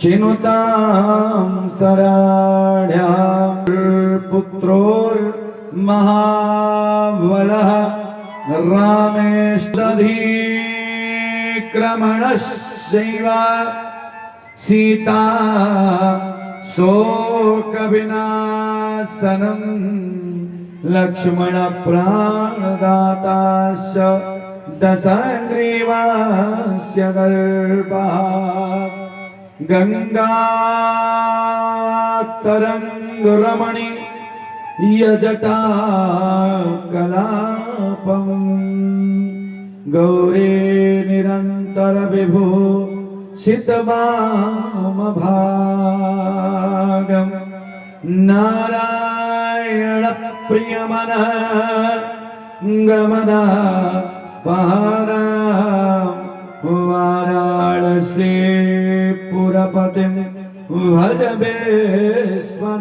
चिनुतां सराढ्यां पुत्रोर्महाबलः रामेष्टधिक्रमणश्चैव सीता शोकविनाशनं लक्ष्मणप्राणदाताश्च दशग्रीवास्य गर्भात् गंगातरंगरमणि यजटा कलापम् गौरे निरंतर विभो सितवामभागम् नारायण प्रियमनः गमदा पहारां वाराणसी पुरपतिं भज विश्वनाथं।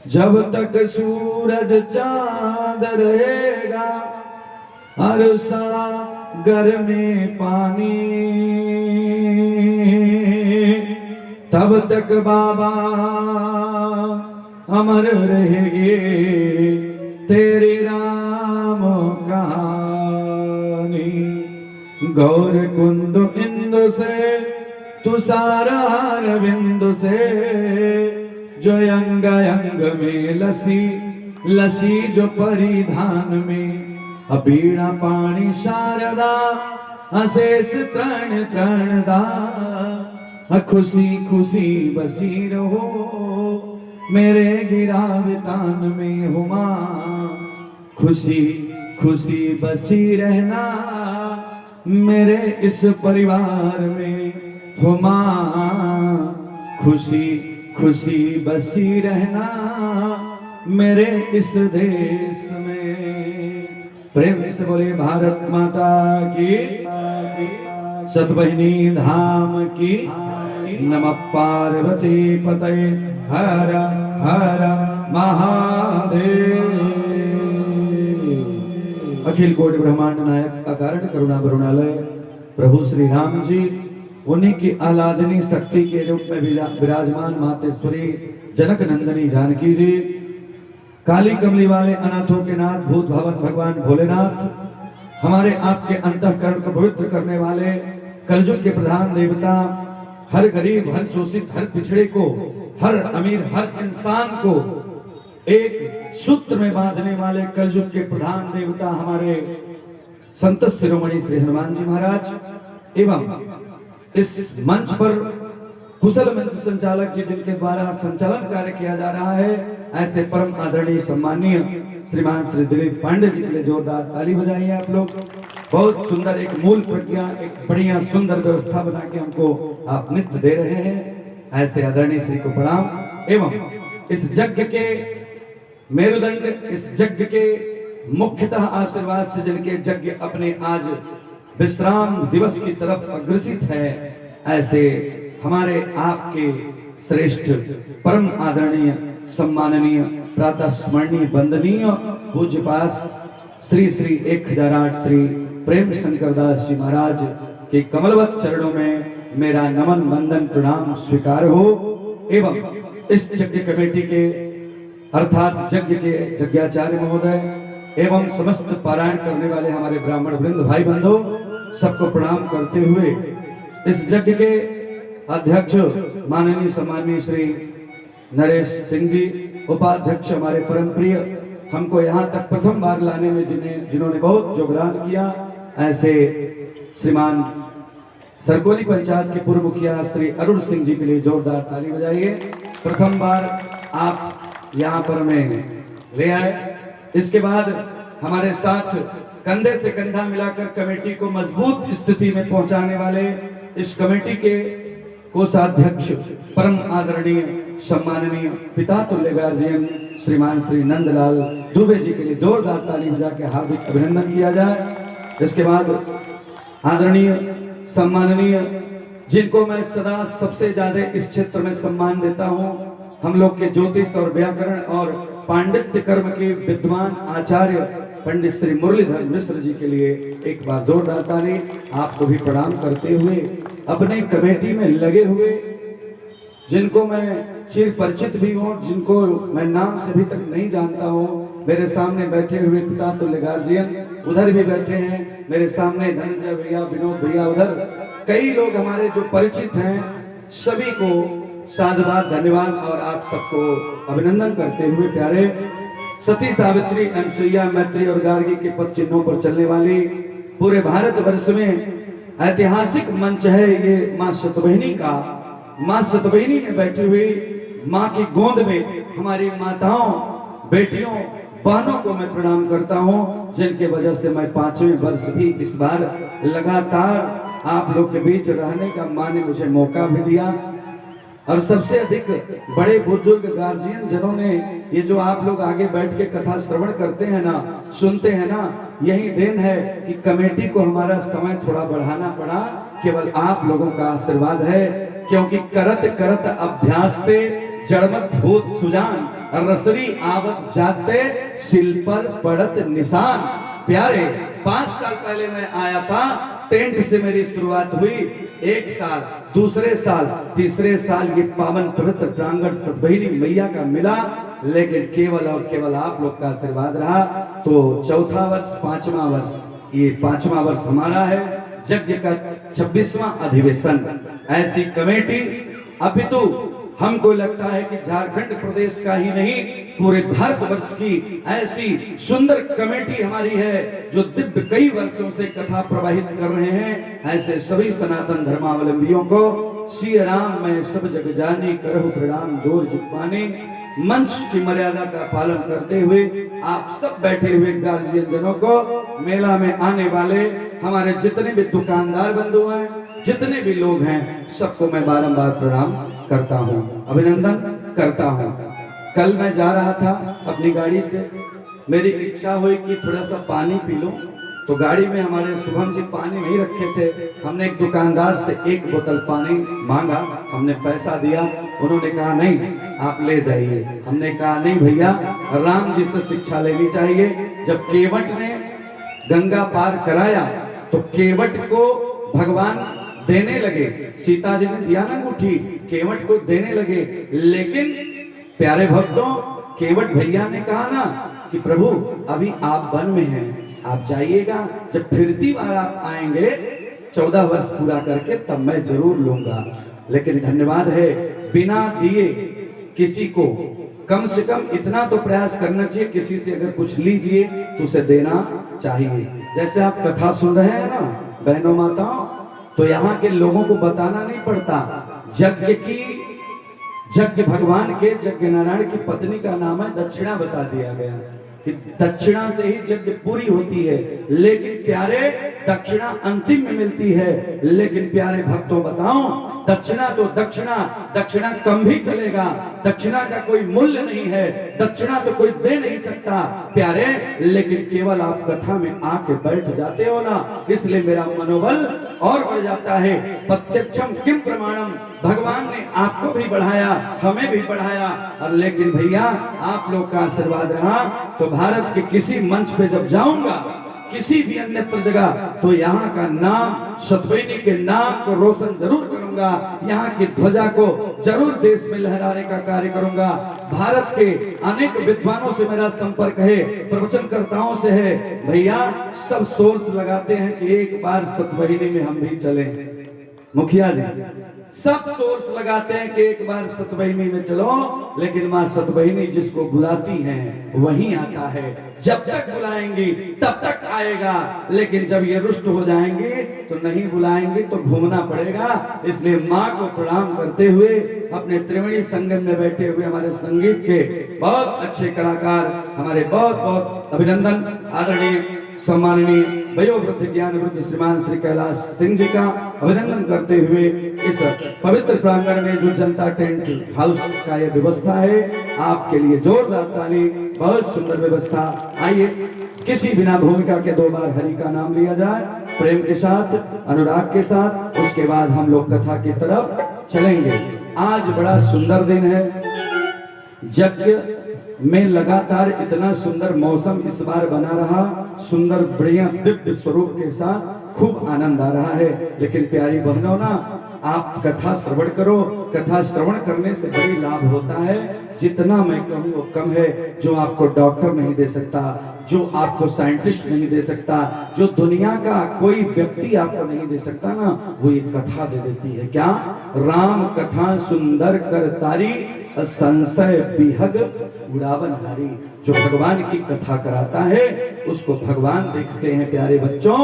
जब तक सूरज चांद रहेगा हर सागर में पानी, तब तक बाबा अमर रहेगी तेरी राम कहानी। गौर कुंद इंदु से तुषार बिंदु से जो अंग अंग में लसी लसी जो परिधान में अबीणा पाणी शारदा अशेष तृण तृण दा खुशी खुशी बसी रहो मेरे गिरावतान में हुमा खुशी खुशी बसी रहना मेरे इस परिवार में हुमा खुशी खुशी बसी रहना मेरे इस देश में। प्रेम से बोले भारत माता की, सतबहिनी धाम की, नमः पार्वती पतये हर हर महादेव। अखिल कोटि ब्रह्मांड नायक अकारण करुणा करुणालय प्रभु श्री राम जी उन्हीं की आह्लादनी शक्ति के रूप में विराजमान मातेश्वरी जनक नंदनी जानकी जी, काली कमली वाले अनाथों के नाथ भूत भवन भगवान भोलेनाथ, हमारे आपके अंतःकरण को पवित्र करने वाले कलयुग के प्रधान देवता, हर गरीब हर शोषित हर पिछड़े को हर अमीर हर इंसान को एक सूत्र में बांधने वाले कलयुग के प्रधान देवता हमारे संत शिरोमणि श्री हनुमान जी महाराज एवं इस मंच पर कुशल मंच संचालक जी जिनके द्वारा संचालन कार्य किया जा रहा है, ऐसे परम आदरणीय सम्माननीय श्रीमान श्री दिलीप पांडे जी के लिए जोरदार ताली बजाइए आप लोग। बहुत सुंदर एक मूल प्रज्ञा एक बढ़िया सुंदर व्यवस्था बना के हमको आप नित्य दे रहे हैं, ऐसे आदरणीय श्री को प्रणाम। एवं इस यज्ञ के मेरुदंड, इस यज्ञ के मुख्यतः आशीर्वाद से जिनके यज्ञ अपने आज विश्राम दिवस की तरफ अग्रसित है, ऐसे हमारे आपके श्रेष्ठ परम आदरणीय सम्माननीय प्रातः स्मरणीय वंदनीय पूज्यपाद श्री श्री 1008 श्री प्रेम शंकर दास जी महाराज के कमलवत चरणों में मेरा नमन वंदन प्रणाम स्वीकार हो। एवं इस यज्ञ कमेटी के अर्थात यज्ञ के यज्ञाचार्य महोदय एवं समस्त पारायण करने वाले हमारे ब्राह्मण वृंद भाई बंधु सबको प्रणाम करते हुए इस यज्ञ के अध्यक्ष माननीय सम्माननीय श्री नरेश सिंह जी, उपाध्यक्ष हमारे परम प्रिय, हमको यहाँ तक प्रथम बार लाने में जिन्होंने बहुत योगदान किया, ऐसे श्रीमान सरकोली पंचायत के पूर्व मुखिया श्री अरुण सिंह जी के लिए जोरदार ताली बजाइए। प्रथम बार आप यहाँ पर हमें ले आए। इसके बाद हमारे साथ कंधे से कंधा मिलाकर कमेटी को मजबूत स्थिति में पहुंचाने वाले इस कमेटी के कोषाध्यक्ष परम आदरणीय सम्माननीय पिता तुल्य गार्जियन श्रीमान श्री नंदलाल दुबे जी के लिए जोरदार ताली बजा के हार्दिक अभिनंदन किया जाए। इसके बाद आदरणीय सम्माननीय जिनको मैं सदा सबसे ज्यादा इस क्षेत्र में सम्मान देता हूं, हम लोग के ज्योतिष और व्याकरण और पांडित्य कर्म के विद्वान आचार्य पंडित श्री मुरलीधर मिश्र जी के लिए एक बार जोरदार ताली। आपको भी प्रणाम करते हुए अपने कमेटी में लगे हुए जिनको मैं चिर परिचित भी हूँ, जिनको मैं नाम से भी तक नहीं जानता हूँ, मेरे सामने बैठे हुए पिता तुल्य गार्जियन उधर भी बैठे हैं, मेरे सामने धनंजय भैया, विनोद भैया, उधर कई लोग हमारे जो परिचित हैं, सभी को साधुवाद धन्यवाद और आप सबको अभिनंदन करते हुए प्यारे सती सावित्री अनसुईया मैत्री और गार्गी के पद चिन्हों पर चलने वाली पूरे भारतवर्ष में ऐतिहासिक मंच है ये मां सतबहिनी का। मां सतबहिनी में बैठी हुई मां की गोद में हमारी माताओं, बेटियों, बहनों को मैं प्रणाम करता हूं, जिनके वजह से मैं 5वें वर्ष भी इस बार लगातार आप लोग के बीच रहने का मां ने मुझे मौका भी दिया। और सबसे अधिक बड़े बुजुर्ग गार्जियन जनों ने, ये जो आप लोग आगे बैठ के कथा श्रवण करते हैं ना, सुनते हैं ना, यही देन है कि कमेटी को हमारा समय थोड़ा बढ़ाना पड़ा, केवल आप लोगों का आशीर्वाद है। क्योंकि करत करत अभ्यास ते जड़मत भूत सुजान, रसरी आवत जाते सिल पर पड़त निशान। प्यारे 5 साल पहले मैं आया था, टेंट से मेरी शुरुआत हुई, 1 साल, दूसरे साल, तीसरे साल ये पावन पवित्र प्रांगण सतबहिनी मैया का मिला, लेकिन केवल और केवल आप लोग का आशीर्वाद रहा। तो चौथा वर्ष, 5वां वर्ष, ये 5वां वर्ष हमारा है, यज्ञ का 26वां अधिवेशन। ऐसी कमेटी अपितु हमको लगता है कि झारखंड प्रदेश का ही नहीं, पूरे भारतवर्ष की ऐसी सुंदर कमेटी हमारी है जो दिव्य कई वर्षों से कथा प्रवाहित कर रहे हैं। ऐसे सभी सनातन धर्मावलंबियों को श्री राम मैं सब जग जानी करहु प्रणाम जोर जितवानी। मंच की मर्यादा का पालन करते हुए आप सब बैठे हुए गार्जियन जनों को, मेला में आने वाले हमारे जितने भी दुकानदार बंधु हैं, जितने भी लोग हैं, सबको मैं बारंबार प्रणाम करता हूं, अभिनंदन करता हूं। कल मैं जा रहा था अपनी गाड़ी से, मेरी इच्छा हुई कि थोड़ा सा पानी पी लूं, तो गाड़ी में हमारे शुभम जी पानी नहीं रखे थे। हमने एक दुकानदार से 1 बोतल पानी मांगा, हमने पैसा दिया, उन्होंने कहा नहीं आप ले जाइए। हमने कहा नहीं भैया, राम जी से शिक्षा लेनी चाहिए। जब केवट ने गंगा पार कराया तो केवट को भगवान देने लगे, सीता जी ने दिया ना अंगूठी, केवट को देने लगे, लेकिन प्यारे भक्तों, केवट भैया ने कहा ना कि प्रभु अभी आप वन में हैं, आप जाइएगा, जब फिरती बार आप आएंगे 14 वर्ष पूरा करके तब मैं जरूर लूंगा। लेकिन धन्यवाद है, बिना दिए किसी को कम से कम इतना तो प्रयास करना चाहिए, किसी से अगर कुछ लीजिए तो उसे देना चाहिए। जैसे आप कथा सुन रहे हैं ना बहनों माताओं, तो यहाँ के लोगों को बताना नहीं पड़ता, यज्ञ भगवान के यज्ञ नारायण की पत्नी का नाम है दक्षिणा, बता दिया गया कि दक्षिणा से ही यज्ञ पूरी होती है। लेकिन प्यारे दक्षिणा अंतिम में मिलती है, लेकिन प्यारे भक्तों बताओ, दक्षिणा तो दक्षिणा, दक्षिणा कम भी चलेगा, दक्षिणा का कोई मूल्य नहीं है, दक्षिणा तो कोई दे नहीं सकता प्यारे। लेकिन केवल आप कथा में आके बैठ जाते हो ना, इसलिए मेरा मनोबल और बढ़ जाता है। प्रत्यक्षम किम प्रमाणम, भगवान ने आपको भी बढ़ाया, हमें भी बढ़ाया, और लेकिन भैया आप लोग का आशीर्वाद रहा तो भारत के किसी मंच पे जब जाऊंगा, किसी भी अन्यत्र जगह, तो यहाँ का नाम, सतबहिनी के नाम को रोशन जरूर करूंगा, यहाँ की ध्वजा को जरूर देश में लहराने का कार्य करूंगा। भारत के अनेक विद्वानों से मेरा संपर्क है, प्रवचनकर्ताओं से है, भैया सब सोर्स लगाते हैं कि एक बार सतबहिनी में हम भी चले। मुखिया जी सब सोर्स लगाते हैं कि एक बार सतबहिनी में चलो, लेकिन मां सतबहिनी जिसको बुलाती हैं वहीं आता है। जब तक बुलाएंगी तब तक आएगा, लेकिन जब ये रुष्ट हो जाएंगे तो नहीं बुलाएंगे तो घूमना पड़ेगा। इसलिए मां को प्रणाम करते हुए अपने त्रिवेणी संगम में बैठे हुए हमारे संगीत के बहुत अच्छे कलाकार, हमारे बहुत बहुत अभिनंदन आदरणीय सम्माननीय वयोवृद्ध ज्ञान वृद्ध श्रीमान श्री कैलाश सिंह जी का अभिनंदन करते हुए इस पवित्र प्रांगण में जो जनता टेंट हाउस का ये व्यवस्था है, आपके लिए जोरदार ताली, बहुत सुंदर व्यवस्था। आइए किसी बिना भूमिका के 2 बार हरि का नाम लिया जाए, प्रेम के साथ, अनुराग के साथ, उसके बाद हम लोग कथा की तरफ चलेंगे। आज बड़ा सुंदर दिन है, यज्ञ में लगातार इतना सुंदर मौसम इस बार बना रहा, सुंदर बढ़िया दिव्य स्वरूप के साथ खूब आनंद आ रहा है। लेकिन प्यारी बहनों ना, आप कथा श्रवण करो, कथा श्रवण करने से बड़ी लाभ होता है। जितना मैं कहूँ वो कम है। जो आपको डॉक्टर नहीं दे सकता, जो आपको साइंटिस्ट नहीं दे सकता, जो दुनिया का कोई व्यक्ति आपको नहीं दे सकता ना, वो ये कथा दे देती है। क्या? राम कथा सुंदर कर तारी, संशय बिहग उड़ावन हारी। जो भगवान की कथा कराता है उसको भगवान देखते हैं। प्यारे बच्चों,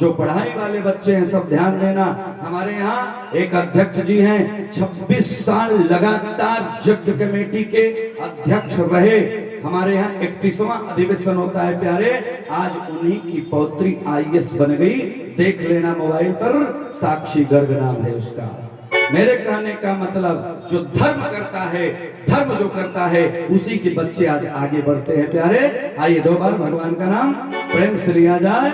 जो पढ़ाई वाले बच्चे हैं सब ध्यान देना। हमारे यहाँ एक अध्यक्ष जी हैं, 26 साल लगातार यज्ञ कमेटी के अध्यक्ष रहे। हमारे यहाँ 31वां अधिवेशन होता है प्यारे। आज उन्हीं की पौत्री IAS बन गई। देख लेना मोबाइल पर, साक्षी गर्ग नाम है उसका। मेरे कहने का मतलब, जो धर्म करता है, धर्म जो करता है, उसी के बच्चे आज आगे बढ़ते हैं प्यारे। आइए 2 बार भगवान का नाम प्रेम से लिया जाए।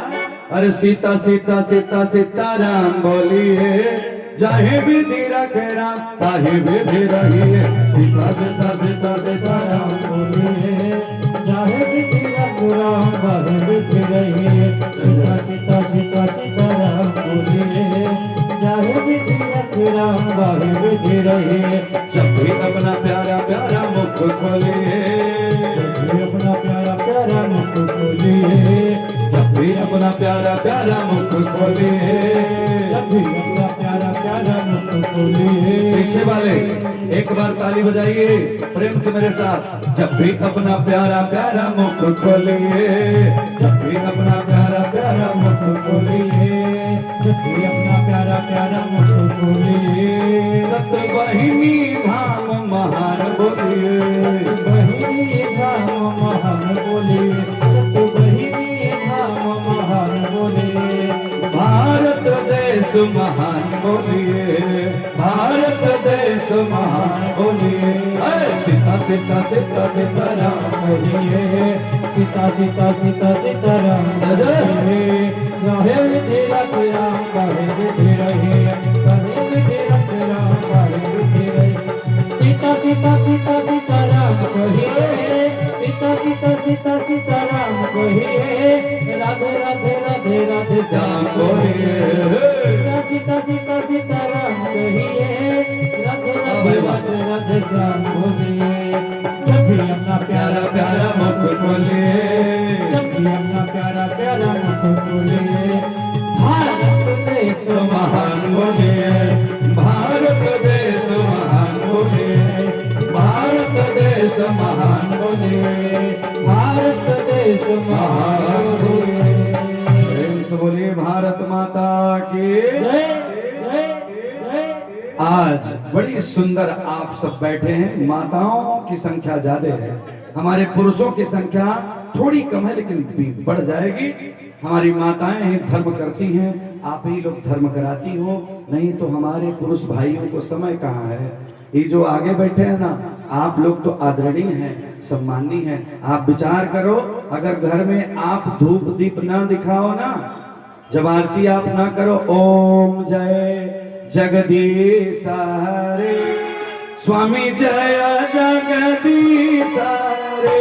अरे सीता सीता सीता सीता राम बोलिए, जाहे विधि रखे राम ताहे विधि रहिए। सीता सीता सीता सीता राम बोलिए, जाहे विधि रखे राम ताहे विधि रहिए। सीता सीता सीता सीता राम बोलिए, जाहे विधि रखे राम ताहे विधि रहिए। जब भी अपना प्यारा प्यारा मुख खोलिए, जब भी अपना प्यारा प्यारा मुख खोलिए, जब भी अपना प्यारा प्यारा मुख खोलिए, जब भी अपना प्यारा प्यारा मुख खोलिए। पीछे वाले एक बार ताली बजाइए प्रेम से मेरे साथ। जब भी अपना प्यारा प्यारा मुख खोलिए, जब भी अपना प्यारा प्यारा मुख खोलिए, जब भी अपना प्यारा प्यारा मुख खोलिए। सतबहिनी धाम महान बोलिए, सतबहिनी धाम महान बोलिए, सतबहिनी धाम महान बोलिए। भारत देश महान बोलिए, भारत देश महान बोलिए। सीता सीता सीता सीता राम बोलिए, सीता सीता सीता सीता राम बोलिए। रहे विधि रखे राम ताहे विधि रहिए, रहे विधि रखे राम ताहे विधि रहिए। सीता सीता सीता सीता राम कहिए, सीता सीता सीता सीता राम कहिए। राधे राधे राधे राधे श्याम बोलिए, सीता सीता सीता राम कहिए। राधे राधे राधे राधे श्याम बोलिए। जब भी अपना प्यारा प्यारा मुख खोलिए, जब भी अपना प्यारा प्यारा मुख खोलिए। भारत देश महान बोलिए, भारत देश महान बोलिए, भारत देश महान बोलिए, भारत देश महान बोलिए। प्रेम से बोलिए भारत माता की जय। आज बड़ी सुंदर आप सब बैठे हैं। माताओं की संख्या ज्यादा है, हमारे पुरुषों की संख्या थोड़ी कम है, लेकिन बढ़ जाएगी। हमारी माताएं हैं, धर्म करती हैं। आप ही लोग धर्म कराती हो, नहीं तो हमारे पुरुष भाइयों को समय कहाँ है। ये जो आगे बैठे हैं ना, आप लोग तो आदरणीय हैं, सम्माननीय हैं। आप विचार करो, अगर घर में आप धूप दीप ना दिखाओ ना, जब आरती आप ना करो, ओम जय जगदीश हरे, स्वामी जय जगदीश हरे।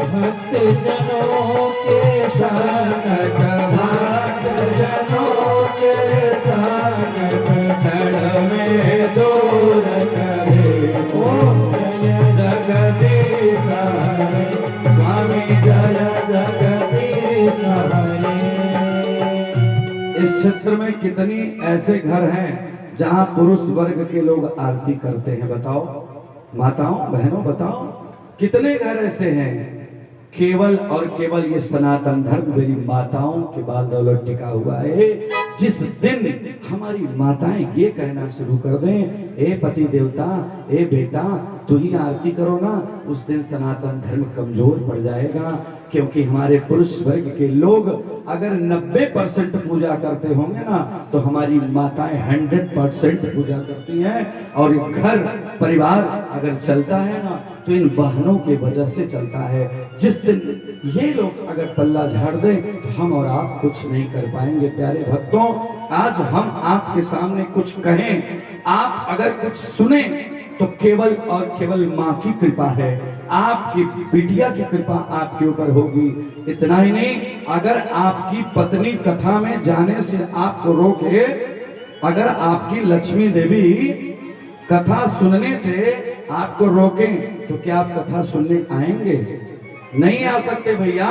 भक्त जनों के शरणक, भक्त जनों के शरणक, क्षण में दूर करे। ओम जय जगदीश हरे, स्वामी जय जगदीश हरे। इस क्षेत्र में कितनी ऐसे घर हैं जहां पुरुष वर्ग के लोग आरती करते हैं? बताओ माताओं बहनों, बताओ कितने घर ऐसे हैं? केवल और केवल ये सनातन धर्म मेरी माताओं के बाल दौलत टिका हुआ है। जिस दिन हमारी माताएं ये कहना शुरू कर दें, ए पति देवता, ए बेटा तू ही आरती करो ना, उस दिन सनातन धर्म कमजोर पड़ जाएगा। क्योंकि हमारे पुरुष वर्ग के लोग अगर 90% पूजा करते होंगे ना, तो हमारी माताएं 100% पूजा करती हैं। और घर परिवार अगर चलता है ना, तो इन बहनों के वजह से चलता है। जिस दिन ये लोग अगर पल्ला झाड़ दें, तो हम और आप कुछ नहीं कर पाएंगे। प्यारे भक्तों, आज हम आपके सामने कुछ कहें, आप अगर कुछ सुने, तो केवल और केवल माँ की कृपा है। आपकी बिटिया की कृपा आपके ऊपर होगी। इतना ही नहीं, अगर आपकी पत्नी कथा में जाने से आपको रोके, अगर आपकी लक्ष्मी देवी कथा सुनने से आपको रोकें, तो क्या आप कथा सुनने आएंगे? नहीं आ सकते भैया।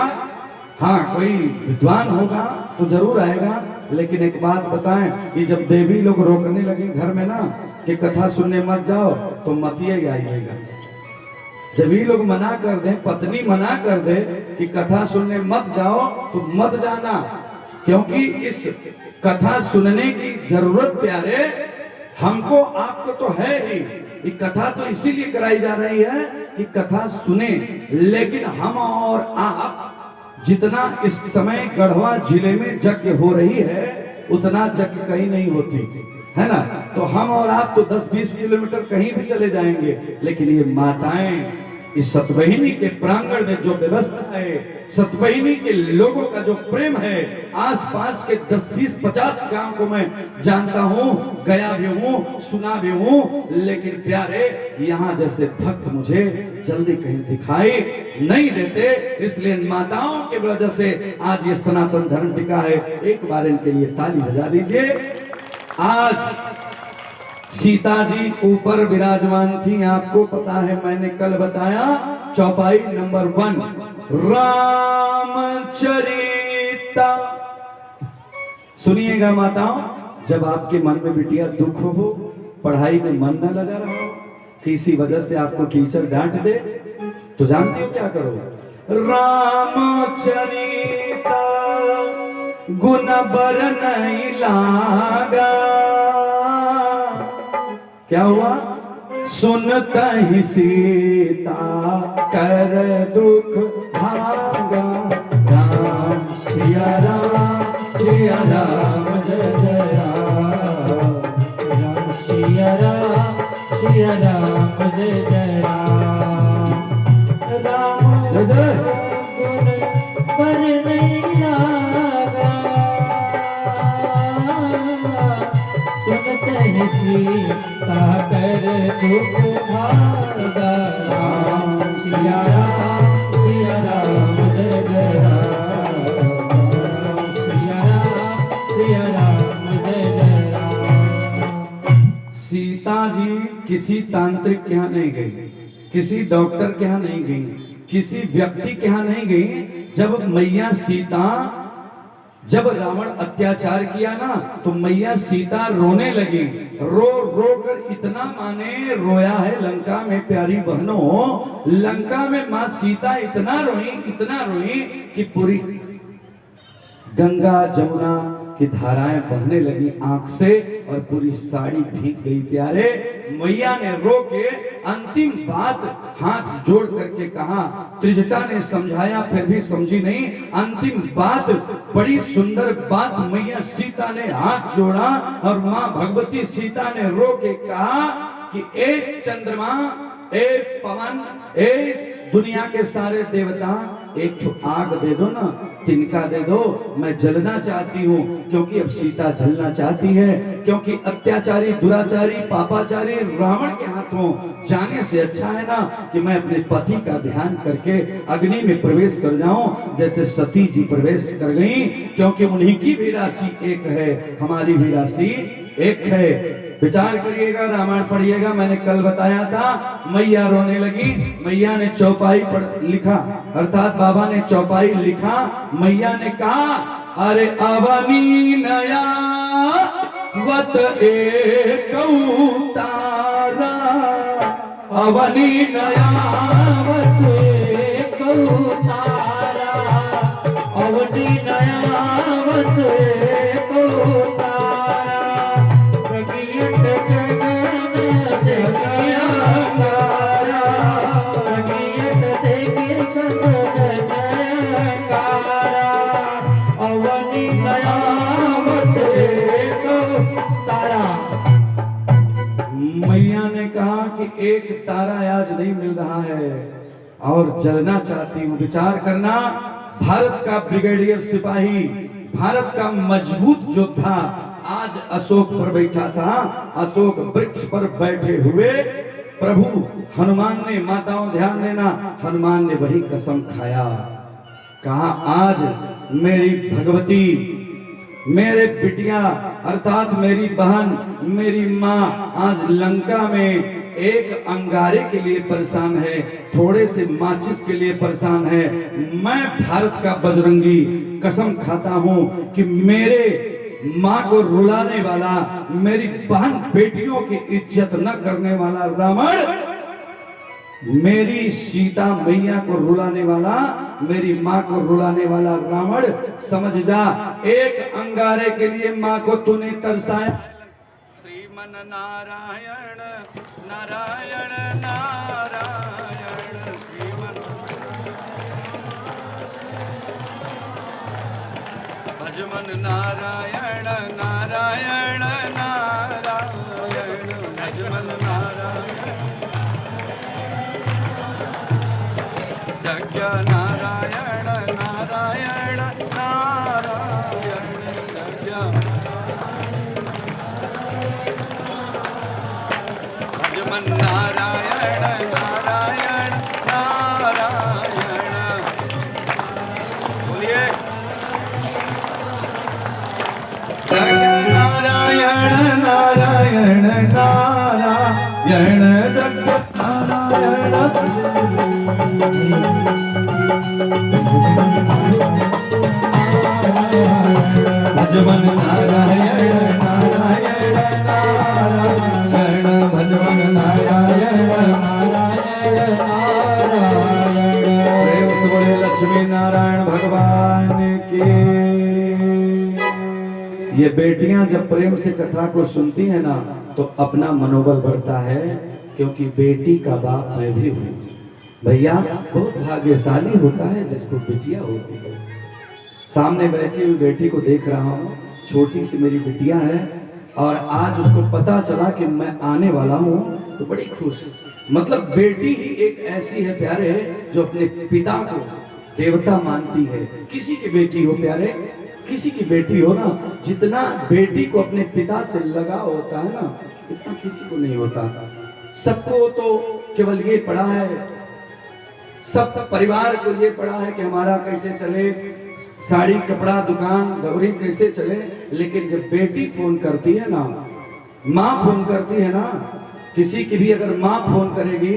हाँ, कोई विद्वान होगा तो जरूर आएगा, लेकिन एक बात बताएं कि जब देवी लोग रोकने लगे घर में ना कि कथा सुनने मत जाओ, तो मत ही आइएगा। जब ये लोग मना कर दें, पत्नी मना कर दे कि कथा सुनने मत जाओ, तो मत जाना, क्योंकि इस कथा सुनने की जरूरत प्यारे हमको आपको तो है ही। ये कथा तो इसीलिए कराई जा रही है कि कथा सुने, लेकिन हम और आप जितना इस समय गढ़वा जिले में यज्ञ हो रही है, उतना यज्ञ कहीं नहीं होती है ना। तो हम और आप तो 10-20 किलोमीटर कहीं भी चले जाएंगे, लेकिन ये माताएं इस सतवहिनी के प्रांगण में जो व्यवस्था है, सतवहिनी के लोगों का जो प्रेम है, आसपास के 10-20-50 गांव को मैं जानता हूं, गया भी हूं, सुना भी हूं, लेकिन प्यारे यहां जैसे भक्त मुझे जल्दी कहीं दिखाई नहीं देते। इसलिए माताओं के वजह से आज ये सनातन धर्म टिका है। एक बार इनके लिए ताली बजा दीजिए। आज सीता जी ऊपर विराजमान थी, आपको पता है, मैंने कल बताया, चौपाई नंबर 1 रामचरिता। सुनिएगा माताओं, जब आपके मन में बिटिया दुख हो, पढ़ाई में मन न लगा रहा हो, किसी वजह से आपको टीचर डांट दे, तो जानती हो क्या करो? रामचरिता गुण बर नहीं लागा। क्या हुआ? सुनता ही सीता कर दुख भागा। राम सिया राम सिया राम जय जय राम। राम सिया राम जय जय राम। राम जय जय। गुण पर नहीं लागा। सुनते ही सीता कर दुख भागा। राम सिया राम जय जय राम। राम सिया राम जय जय राम। सीता जी किसी तांत्रिक के यहाँ नहीं गई, किसी डॉक्टर के यहाँ नहीं गई, किसी व्यक्ति के यहाँ नहीं गई। जब मैया सीता, जब रावण अत्याचार किया ना, तो मैया सीता रोने लगी। रो रो कर इतना माने रोया है लंका में प्यारी बहनों, लंका में मां सीता इतना रोई कि पूरी गंगा जमुना की धाराएं बहने लगी आंख से, और पूरी साड़ी भीग गई। प्यारे मैया ने रो के अंतिम बात हाथ जोड़ करके कहा। त्रिजटा ने समझाया, फिर भी समझी नहीं। अंतिम बात, बड़ी सुंदर बात, मैया सीता ने हाथ जोड़ा और मां भगवती सीता ने रो के कहा कि एक चंद्रमा, एक पवन, एक दुनिया के सारे देवता, एक ठो आग दे दो ना, तिनका दे दो, मैं जलना चाहती हूँ। क्योंकि अब सीता जलना चाहती है, क्योंकि अत्याचारी, दुराचारी, पापाचारी रावण के हाथों जाने से अच्छा है ना कि मैं अपने पति का ध्यान करके अग्नि में प्रवेश कर जाऊं, जैसे सती जी प्रवेश कर गई। क्योंकि उन्हीं की भी राशि एक है, हमारी भी राशि एक है। विचार करिएगा, रामायण पढ़िएगा। मैंने कल बताया था, मैया रोने लगी, मैया ने चौपाई पढ़ लिखा, अर्थात बाबा ने चौपाई लिखा। मैया ने कहा, अरे अवनी नया वत एक तारा। अवनी नया वत एक तारा। अवनी नया वत एक तारा। मैया ने कहा कि एक तारा आज नहीं मिल रहा है और जलना चाहती हूँ। विचार करना, भारत का ब्रिगेडियर सिपाही, भारत का मजबूत योद्धा आज अशोक पर बैठा था। अशोक वृक्ष पर बैठे हुए प्रभु हनुमान ने, माताओं ध्यान देना, हनुमान ने वही कसम खाया, कहा आज मेरी भगवती, मेरे बिटिया अर्थात मेरी बहन, मेरी माँ आज लंका में एक अंगारे के लिए परेशान है, थोड़े से माचिस के लिए परेशान है। मैं भारत का बजरंगी कसम खाता हूं कि मेरे माँ को रुलाने वाला, मेरी बहन बेटियों की इज्जत न करने वाला रावण, मेरी सीता मैया को रुलाने वाला, मेरी माँ को रुलाने वाला रावण, समझ जा एक अंगारे के लिए माँ को तूने तरसाया। श्रीमन नारायण नारायण नारायण श्रीमन भजमन नारायण नारायण नारायण भजमन नारायण जग्य नारायण नारायण नारायण जग्य भजमन नारायण नारायण नारायण। बोलिए नारायण नारायण नारायण जगत नारायण भजमन नारायण नारायण नारायण भजमन नारायण नारायण नारायण। प्रेम से बोले लक्ष्मी नारायण भगवान की। ये बेटियां जब प्रेम से कथा को सुनती हैं ना तो अपना मनोबल बढ़ता है, क्योंकि बेटी का बाप मैं भी हूँ भैया। बहुत भाग्यशाली होता है जिसको बेटियां होती है। सामने बैठी हुई बेटी को देख रहा हूँ, छोटी सी मेरी बिटिया है, और आज उसको पता चला कि मैं आने वाला हूँ तो बड़ी खुश। मतलब बेटी ही एक ऐसी है प्यारे जो अपने पिता को देवता मानती है। किसी की बेटी हो प्यारे, किसी की बेटी हो ना, जितना बेटी को अपने पिता से लगाव होता है ना, इतना किसी को नहीं होता। सबको तो केवल ये पड़ा है, सब परिवार को ये पड़ा है कि हमारा कैसे चले, साड़ी कपड़ा दुकान दौरी कैसे चले। लेकिन जब बेटी फोन करती है ना, माँ फोन करती है ना, किसी की भी अगर माँ फोन करेगी,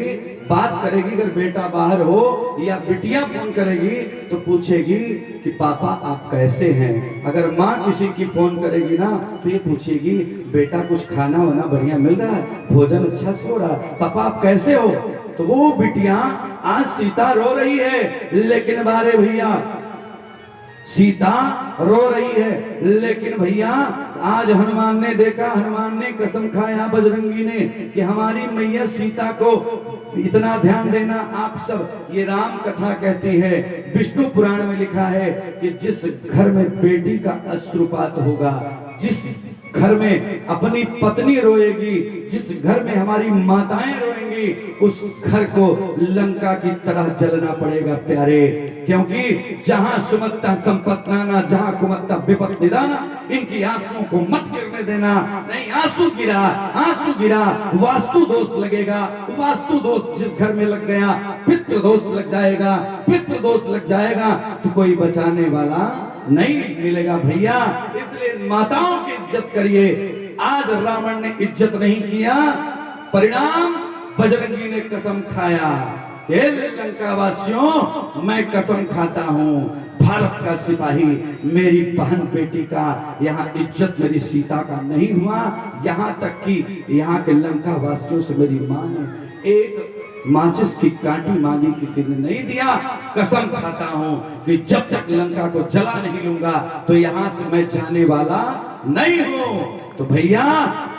बात करेगी, अगर बेटा बाहर हो या बिटिया फोन करेगी तो पूछेगी कि पापा आप कैसे हैं। अगर माँ किसी की फोन करेगी ना तो ये पूछेगी बेटा कुछ खाना वाना बढ़िया मिल रहा है, भोजन अच्छा से हो रहा है, पापा आप कैसे हो। तो वो बिटिया, आज सीता रो रही है, लेकिन बारे भैया सीता रो रही है, लेकिन भैया आज हनुमान ने देखा, हनुमान ने कसम खाया बजरंगी ने कि हमारी मैया सीता को इतना ध्यान देना। आप सब, ये राम कथा कहती है, विष्णु पुराण में लिखा है कि जिस घर में बेटी का अश्रुपात होगा, जिस घर में अपनी पत्नी रोएगी, जिस घर में हमारी माताएं रोएंगी, उस घर को लंका की तरह जलना पड़ेगा प्यारे। क्योंकि जहां सुमत्ता संपत नाना, जहां कुमत्ता विपत निदाना, इनकी आंसुओं को मत गिरने देना। नहीं, आंसू गिरा, आंसू गिरा, वास्तु दोष लगेगा। वास्तु दोष जिस घर में लग गया, पितृ दोष लग जाएगा, पितृ दोष लग जाएगा तो कोई बचाने वाला नहीं मिलेगा भैया। इसलिए माताओं की इज्जत करिए। आज रावण ने इज्जत नहीं किया, परिणाम बजरंगी ने कसम खाया। लंका वासियों, मैं कसम खाता हूँ, भारत का सिपाही, मेरी बहन बेटी का यहाँ इज्जत मेरी सीता का नहीं हुआ। यहाँ तक कि यहाँ के लंका वासियों से मेरी माँ ने एक माचिस की कांटी मांगी, किसी ने नहीं दिया। कसम खाता हूं कि जब तक लंका को जला नहीं लूंगा तो यहां से मैं जाने वाला नहीं हूं। तो भैया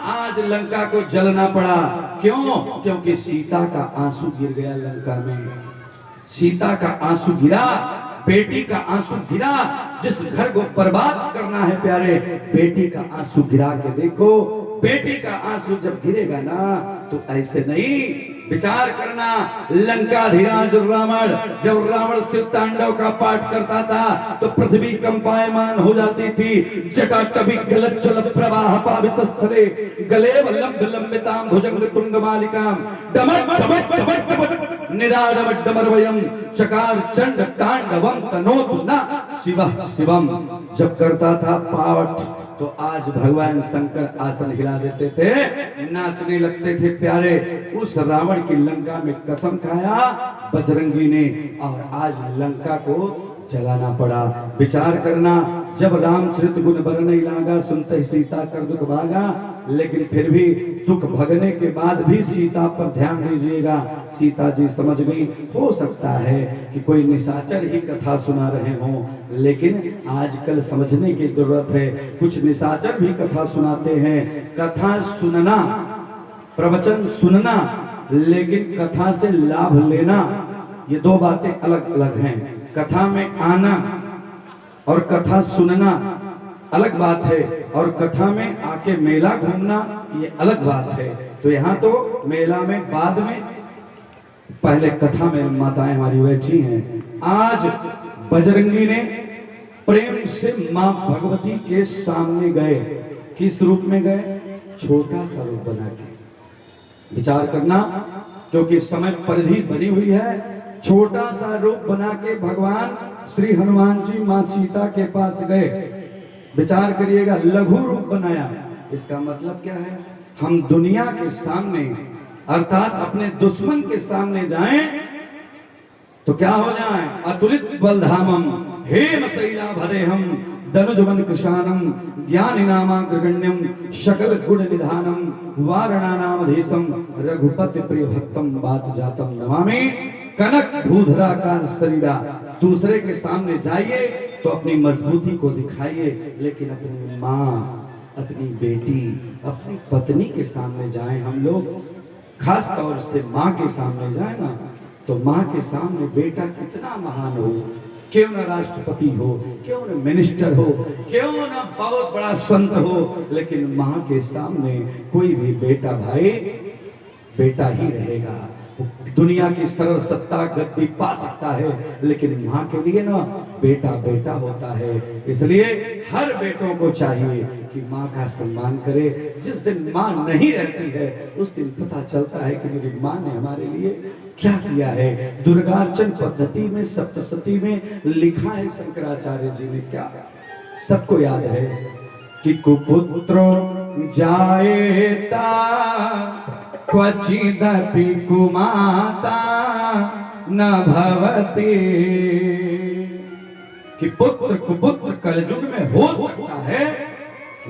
आज लंका को जलना पड़ा, क्यों? क्योंकि सीता का आंसू गिर गया लंका में। सीता का आंसू गिरा, बेटी का आंसू गिरा। जिस घर को बर्बाद करना है प्यारे, बेटी का आंसू गिरा के देखो। बेटी का आंसू जब गिरेगा ना तो ऐसे नहीं, विचार करना, लंकाधिराज रावण जब रावण शिव तांडव का पाठ करता था तो पृथ्वी कंपायमान हो जाती थी। जटाटवी गलज्जल प्रवाह पावित स्थले गले लंब लंबिताम भुजंग तुंग मालिकाम डमट डमट डमट डमट निदाडमट डमरवयम चकार चंड तांडवम तनोतु न शिवः शिवम। जब करता था पाठ तो आज भगवान शंकर आसन हिला देते थे, नाचने लगते थे प्यारे। उस रावण की लंका में कसम खाया बजरंगी ने और आज लंका को जलाना पड़ा। विचार करना, जब रामचरित गुण बरनई लागा सुनते ही सीता कर दुख भागा, लेकिन फिर भी दुख भगने के बाद भी सीता पर ध्यान दीजिएगा। सीता जी समझ गई, हो सकता है कि कोई निशाचर ही कथा सुना रहे हों, लेकिन आजकल समझने की जरूरत है। कुछ निशाचर भी कथा सुनाते हैं। कथा सुनना, प्रवचन सुनना, लेकिन कथा से लाभ लेना, ये दो बातें अलग अलग हैं। कथा में आना और कथा सुनना अलग बात है, और कथा में आके मेला घूमना ये अलग बात है। तो यहाँ तो मेला में बाद में, पहले कथा में माताएं हमारी बैठी हैं। आज बजरंगी ने प्रेम से मां भगवती के सामने गए। किस रूप में गए? छोटा सा रूप बना के। विचार करना, क्योंकि समय परिधि बनी हुई है। छोटा सा रूप बना के भगवान श्री हनुमान जी मां सीता के पास गए। विचार करिएगा, लघु रूप बनाया। इसका मतलब क्या है? हम दुनिया के सामने अर्थात अपने दुश्मन के सामने जाएं तो क्या हो जाएं? अतुलित बलधामम हेम शैला भरे हम धनुजवन कृशानम ज्ञानिनामाग्रगण्यम सकल गुण निधानम वारणानामधीशम रघुपति प्रिय भक्तम बात जातम नमामि कनक भूधराकार शरीरा। दूसरे के सामने जाइए तो अपनी मजबूती को दिखाइए, लेकिन अपनी माँ, अपनी बेटी, अपनी पत्नी के सामने जाएं हम लोग, खास तौर से माँ के सामने जाए ना, तो माँ के सामने बेटा कितना महान हो, क्यों ना राष्ट्रपति हो, क्यों ना मिनिस्टर हो, क्यों ना बहुत बड़ा संत हो, लेकिन माँ के सामने कोई भी बेटा भाई बेटा ही रहेगा। दुनिया की सर्व सत्ता गद्दी पा सकता है, लेकिन माँ के लिए ना बेटा बेटा होता है। इसलिए हर बेटों को चाहिए कि माँ का सम्मान करे। जिस दिन माँ नहीं रहती है उस दिन पता चलता है कि मेरी माँ ने हमारे लिए क्या किया है। दुर्गार्चन पद्धति में सप्तशती में लिखा है शंकराचार्य जी ने, क्या सबको याद है कि कुपुत्रो जायेता क्वचिदपि कुमाता न भवति, कि पुत्र कुपुत्र कलयुग में हो सकता है,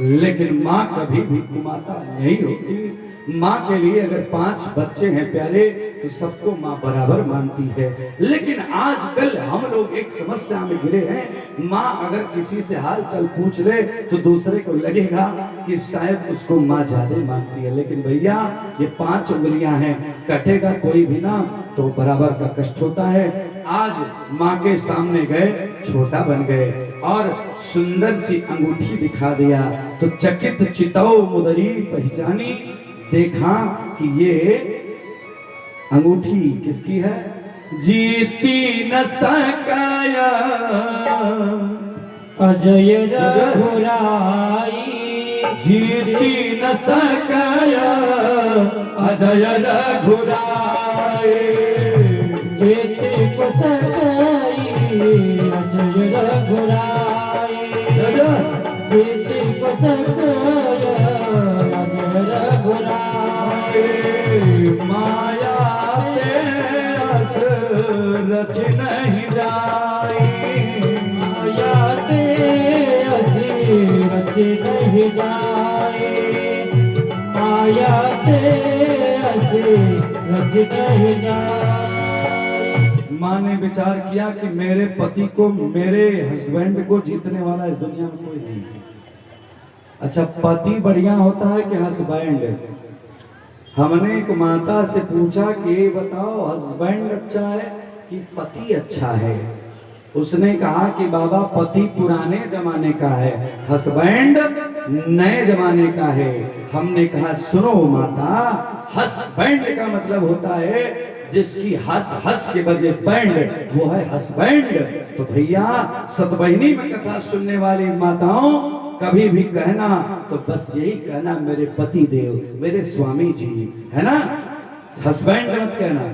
लेकिन माँ कभी भी कुमाता नहीं होती। माँ के लिए अगर 5 बच्चे हैं प्यारे तो सबको माँ बराबर मानती है। लेकिन आजकल हम लोग एक समस्या में घिरे हैं, माँ अगर किसी से हाल चाल पूछ ले तो दूसरे को लगेगा कि शायद उसको माँ ज्यादा मानती है। लेकिन भैया ये 5 उंगलियां हैं, कटेगा कोई भी ना तो बराबर का कष्ट होता है। आज माँ के सामने गए, छोटा बन गए और सुंदर सी अंगूठी दिखा दिया तो चकित चितौ मुदरी पहचानी, देखा कि ये अंगूठी किसकी है? जीती न सकाया अजय रघुराई, जीती न सकाया अजय रघुराई, जीती को सकाई अजय रघुराई, जीती को सकाया अजय रघुराई। माया से अस रच नहीं जाई, माया ते असी रच नहीं जाई, माया ते असी रच नहीं जाई। माँ ने विचार किया कि मेरे पति को, मेरे हस्बैंड को जीतने वाला इस दुनिया में कोई नहीं है। अच्छा, पति बढ़िया होता है कि हस्बैंड? हमने एक माता से पूछा कि ये बताओ हस्बैंड अच्छा है कि पति अच्छा है? उसने कहा कि बाबा पति पुराने जमाने का है, हस्बैंड नए जमाने का है। हमने कहा सुनो माता, हस्बैंड का मतलब होता है जिसकी हंस हंस के बजे बैंड, वो है हस्बैंड। तो भैया सतबहिनी में कथा सुनने वाली माताओं, कभी भी कहना तो बस यही कहना मेरे पति देव, मेरे स्वामी जी, है ना, हस्बैंड मत कहना।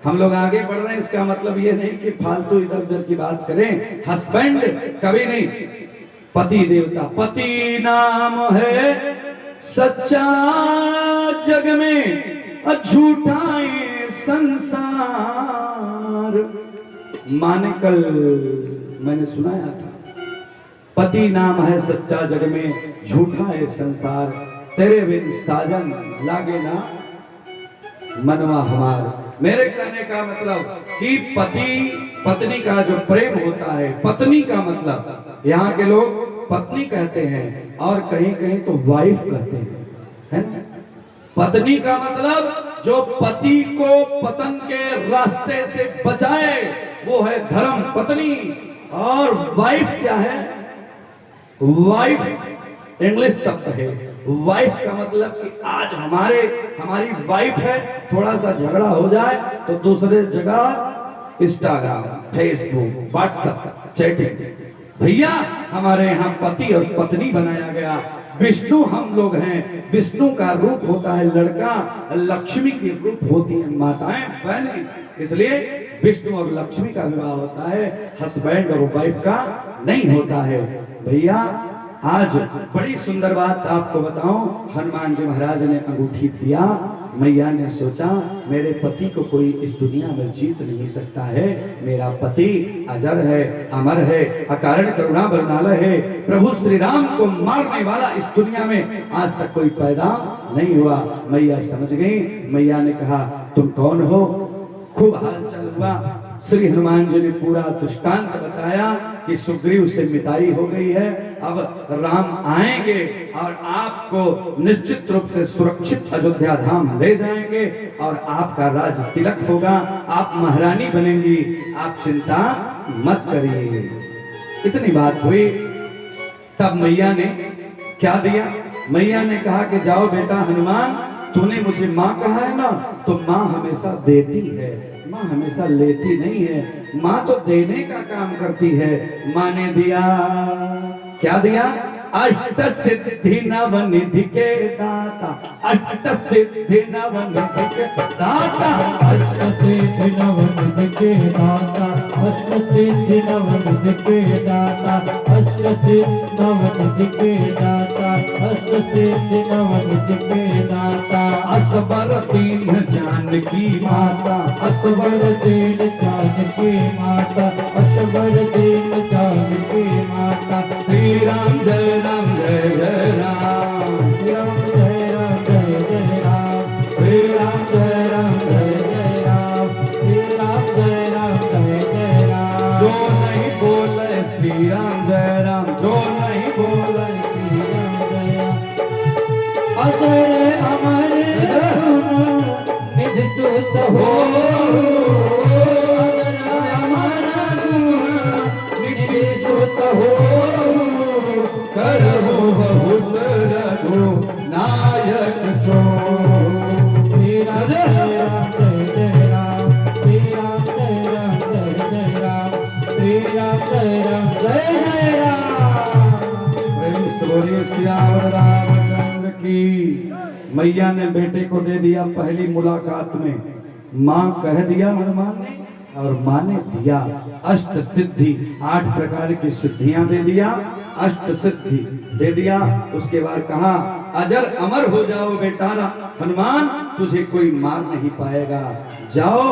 हम लोग आगे बढ़ रहे हैं, इसका मतलब ये नहीं कि फालतू इधर उधर की बात करें, हस्बैंड कभी नहीं। पति देवता, पति नाम है सच्चा जग में झूठा संसार। माने कल मैंने सुनाया था, पति नाम है सच्चा जग में झूठा है संसार, तेरे बिन साजन लागे ना मनवा हमार। मेरे कहने का मतलब कि पति पत्नी का जो प्रेम होता है, पत्नी का मतलब यहाँ के लोग पत्नी कहते हैं और कहीं कहीं तो वाइफ कहते हैं, है ना। पत्नी का मतलब जो पति को पतन के रास्ते से बचाए, वो है धर्म पत्नी। और वाइफ क्या है? वाइफ इंग्लिश शब्द है। वाइफ का मतलब कि आज हमारी वाइफ है, थोड़ा सा झगड़ा हो जाए तो दूसरे जगह इंस्टाग्राम, फेसबुक, व्हाट्सएप चैटिंग। भैया हमारे यहाँ पति और पत्नी बनाया गया। विष्णु हम लोग हैं, विष्णु का रूप होता है लड़का, लक्ष्मी की रूप होती है माताएं बहनें, इसलिए विष्णु और लक्ष्मी का विवाह होता है, हस्बैंड और वाइफ का नहीं होता है। भैया आज बड़ी सुंदर बात आपको बताऊं, हनुमान जी महाराज ने अंगूठी दिया, मैया ने सोचा मेरे पति को कोई इस दुनिया में जीत नहीं सकता है, मेरा पति अजर है, अमर है, अकारण करुणा बरनाला है, प्रभु श्री राम को मारने वाला इस दुनिया में आज तक कोई पैदा नहीं हुआ। मैया समझ गई। मैया ने कहा तुम कौन हो? खूब हालचाल हुआ। श्री हनुमान जी ने पूरा दृष्टांत बताया कि सुग्रीव से मिताई हो गई है, अब राम आएंगे और आपको निश्चित रूप से सुरक्षित अयोध्या धाम ले जाएंगे और आपका राज तिलक होगा, आप महारानी बनेंगी, आप चिंता मत करिए। इतनी बात हुई। तब मैया ने क्या दिया? मैया ने कहा कि जाओ बेटा हनुमान, तूने मुझे माँ कहा है ना, तो माँ हमेशा देती है, माँ हमेशा लेती नहीं है। माँ तो देने का काम करती है। माँ ने दिया, क्या दिया? अष्ट सिद्धि नवनिधि के दाता, अष्ट सिद्धि नवनिधि के दाता, अष्ट सिद्धि नवनिधि के दाता, अष्ट सिद्धि नवनिधि के दाता, अष्ट सिद्धि नवनिधि के दाता, अष्ट सिद्धि नवनिधि के दाता। असबर दीन जानकी माता, असबर दीन जानकी माता, असबर दीन जानकी माता। श्री राम जय राम जय जय राम, श्री राम जय राम जय जय राम, श्री राम जय राम जय जय राम, श्री राम जय राम जय जय राम। जो नहीं बोले श्री राम जय राम, जो नहीं बोले श्री राम जय राम। अजय अमर निधि सुत हो, अजय अमर निधि सुत हो, करहु बहुत रघु नायक छो। श्री राम जय राम जय जय राम, श्री राम जय राम जय जय राम, श्री राम जय राम जय जय राम। प्रेम से बोलिए सियावर रामचंद्र की। मैया ने बेटे को दे दिया पहली मुलाकात में, माँ कह दिया हनुमान ने, और माँ ने दिया अष्ट सिद्धि, 8 प्रकार की सिद्धियां दे दिया, अष्ट सिद्धि दे दिया। उसके बाद कहा अजर अमर हो जाओ बेटा हनुमान, तुझे कोई मार नहीं पाएगा, जाओ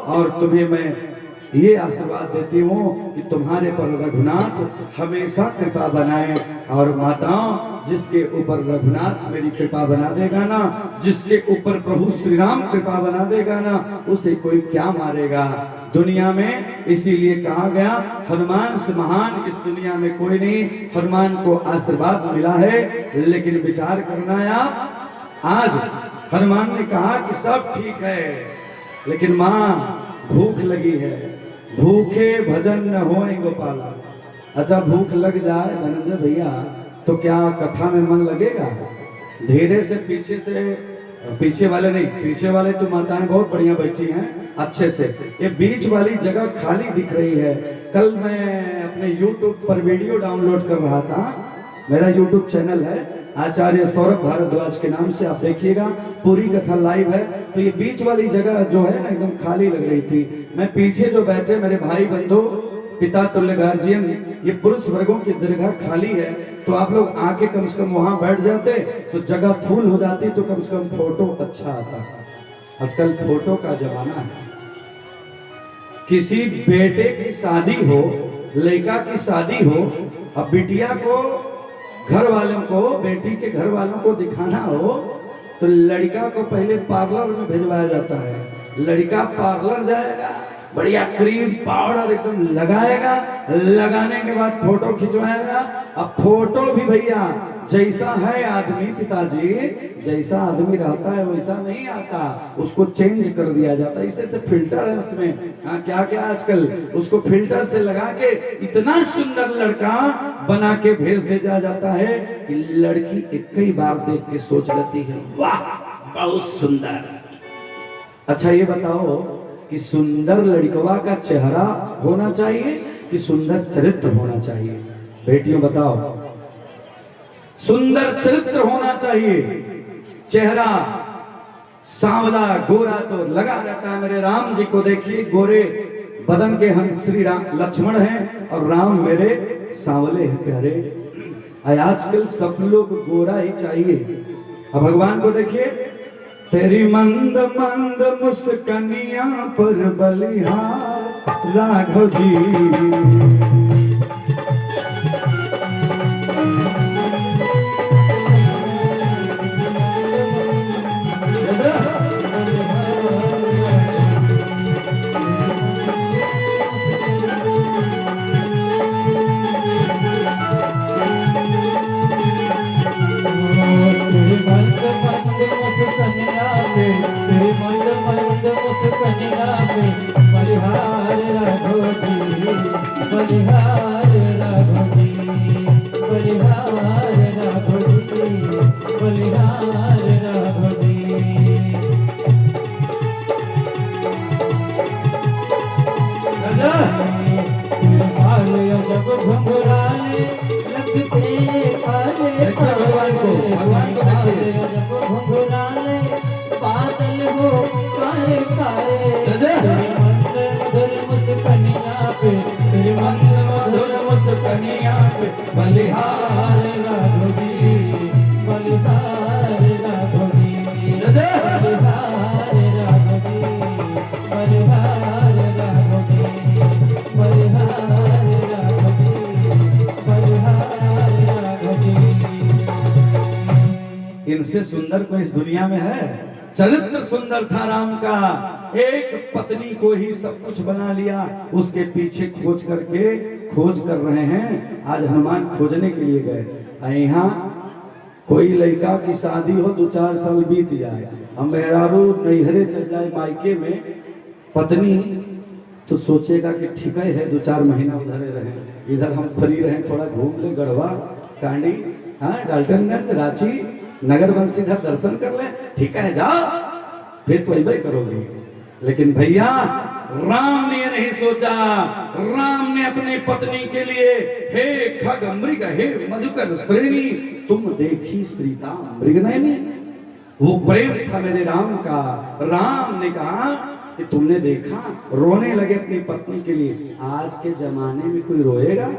और तुम्हें मैं ये आशीर्वाद देती हूँ कि तुम्हारे पर रघुनाथ हमेशा कृपा बनाए। और माताओं, जिसके ऊपर रघुनाथ मेरी कृपा बना देगा ना, जिसके ऊपर प्रभु श्री राम कृपा बना देगा ना, उसे कोई क्या मारेगा दुनिया में। इसीलिए कहा गया हनुमान से महान इस दुनिया में कोई नहीं। हनुमान को आशीर्वाद मिला है, लेकिन विचार करना है आप। आज हनुमान ने कहा कि सब ठीक है, लेकिन माँ भूख लगी है, भूखे भजन न होए गोपाला। अच्छा भूख लग जाए धनंजय भैया तो क्या कथा में मन लगेगा? धीरे से पीछे वाले नहीं, पीछे वाले तो माताएं बहुत बढ़िया बैठी हैं अच्छे से, ये बीच वाली जगह खाली दिख रही है। कल मैं अपने YouTube पर वीडियो डाउनलोड कर रहा था, मेरा YouTube चैनल है आचार्य सौरभ भारद्वाज के नाम से, आप देखिएगा पूरी कथा लाइव है। तो ये बीच वाली जगह जो है ना एकदम खाली लग रही थी। मैं पीछे जो बैठे मेरे भाई बंधु पिता तुल्य गार्जियन, ये पुरुष वर्गों की दीर्घा खाली है, तो आप लोग आके कम से कम वहां बैठ जाते तो जगह फुल हो जाती, तो कम से कम फोटो अच्छा आता। आजकल फोटो का जमाना है। किसी बेटे की शादी हो, लड़का की शादी हो, अब बिटिया को घर वालों को, बेटी के घर वालों को दिखाना हो तो लड़का को पहले पार्लर में भेजवाया जाता है। लड़का पार्लर जाएगा, बढ़िया क्रीम पाउडर एकदम लगाएगा, लगाने के बाद फोटो खिंचवाएगा। अब फोटो भी भैया जैसा है आदमी, पिताजी जैसा आदमी रहता है वैसा नहीं आता, उसको चेंज कर दिया जाता है। इसे फिल्टर है उसमें, हाँ क्या क्या आजकल उसको फिल्टर से लगा के इतना सुंदर लड़का बना के भेज भेजा जाता है कि लड़की एक ही बार देख के सोच लेती है वाह बहुत सुंदर। अच्छा ये बताओ कि सुंदर लड़कवा का चेहरा होना चाहिए कि सुंदर चरित्र होना चाहिए? बेटियों बताओ, सुंदर चरित्र होना चाहिए। चेहरा सांवला गोरा तो लगा रहता है। मेरे राम जी को देखिए, गोरे बदन के हम श्री राम लक्ष्मण हैं और राम मेरे सांवले हैं प्यारे। आजकल सब लोग गोरा ही चाहिए। अब भगवान को देखिए, तेरी मंद मंद मुस्कनिया पर बलिहार राघव जी। इनसे सुंदर कोई इस दुनिया में है? चरित्र सुंदर था राम का, एक पत्नी को ही सब कुछ बना लिया। उसके पीछे खोज कर रहे हैं। आज हनुमान खोजने के लिए गए। यहाँ कोई लड़का की शादी हो, 2-4 साल बीत जाए, हम मेहरारू नैहरे चल जाए मायके में, पत्नी तो सोचेगा कि ठीक है 2-4 महीना उधर रहे, इधर हम फ्री रहे, थोड़ा घूम ले, गढ़वा कांडी, हाँ डाल्टनगंज, रांची, नगर बंसी का दर्शन कर ले, ठीक है जाओ, फिर तो वही करोगे। लेकिन भैया राम ने नहीं सोचा। राम ने अपनी पत्नी के लिए, हे खग मृग हे मधुकर श्रेणी तुम देखी श्रीता मृगनयनी, वो प्रेम था मेरे राम का। राम ने कहा कि तुमने देखा, रोने लगे अपनी पत्नी के लिए। आज के जमाने में कोई रोएगा?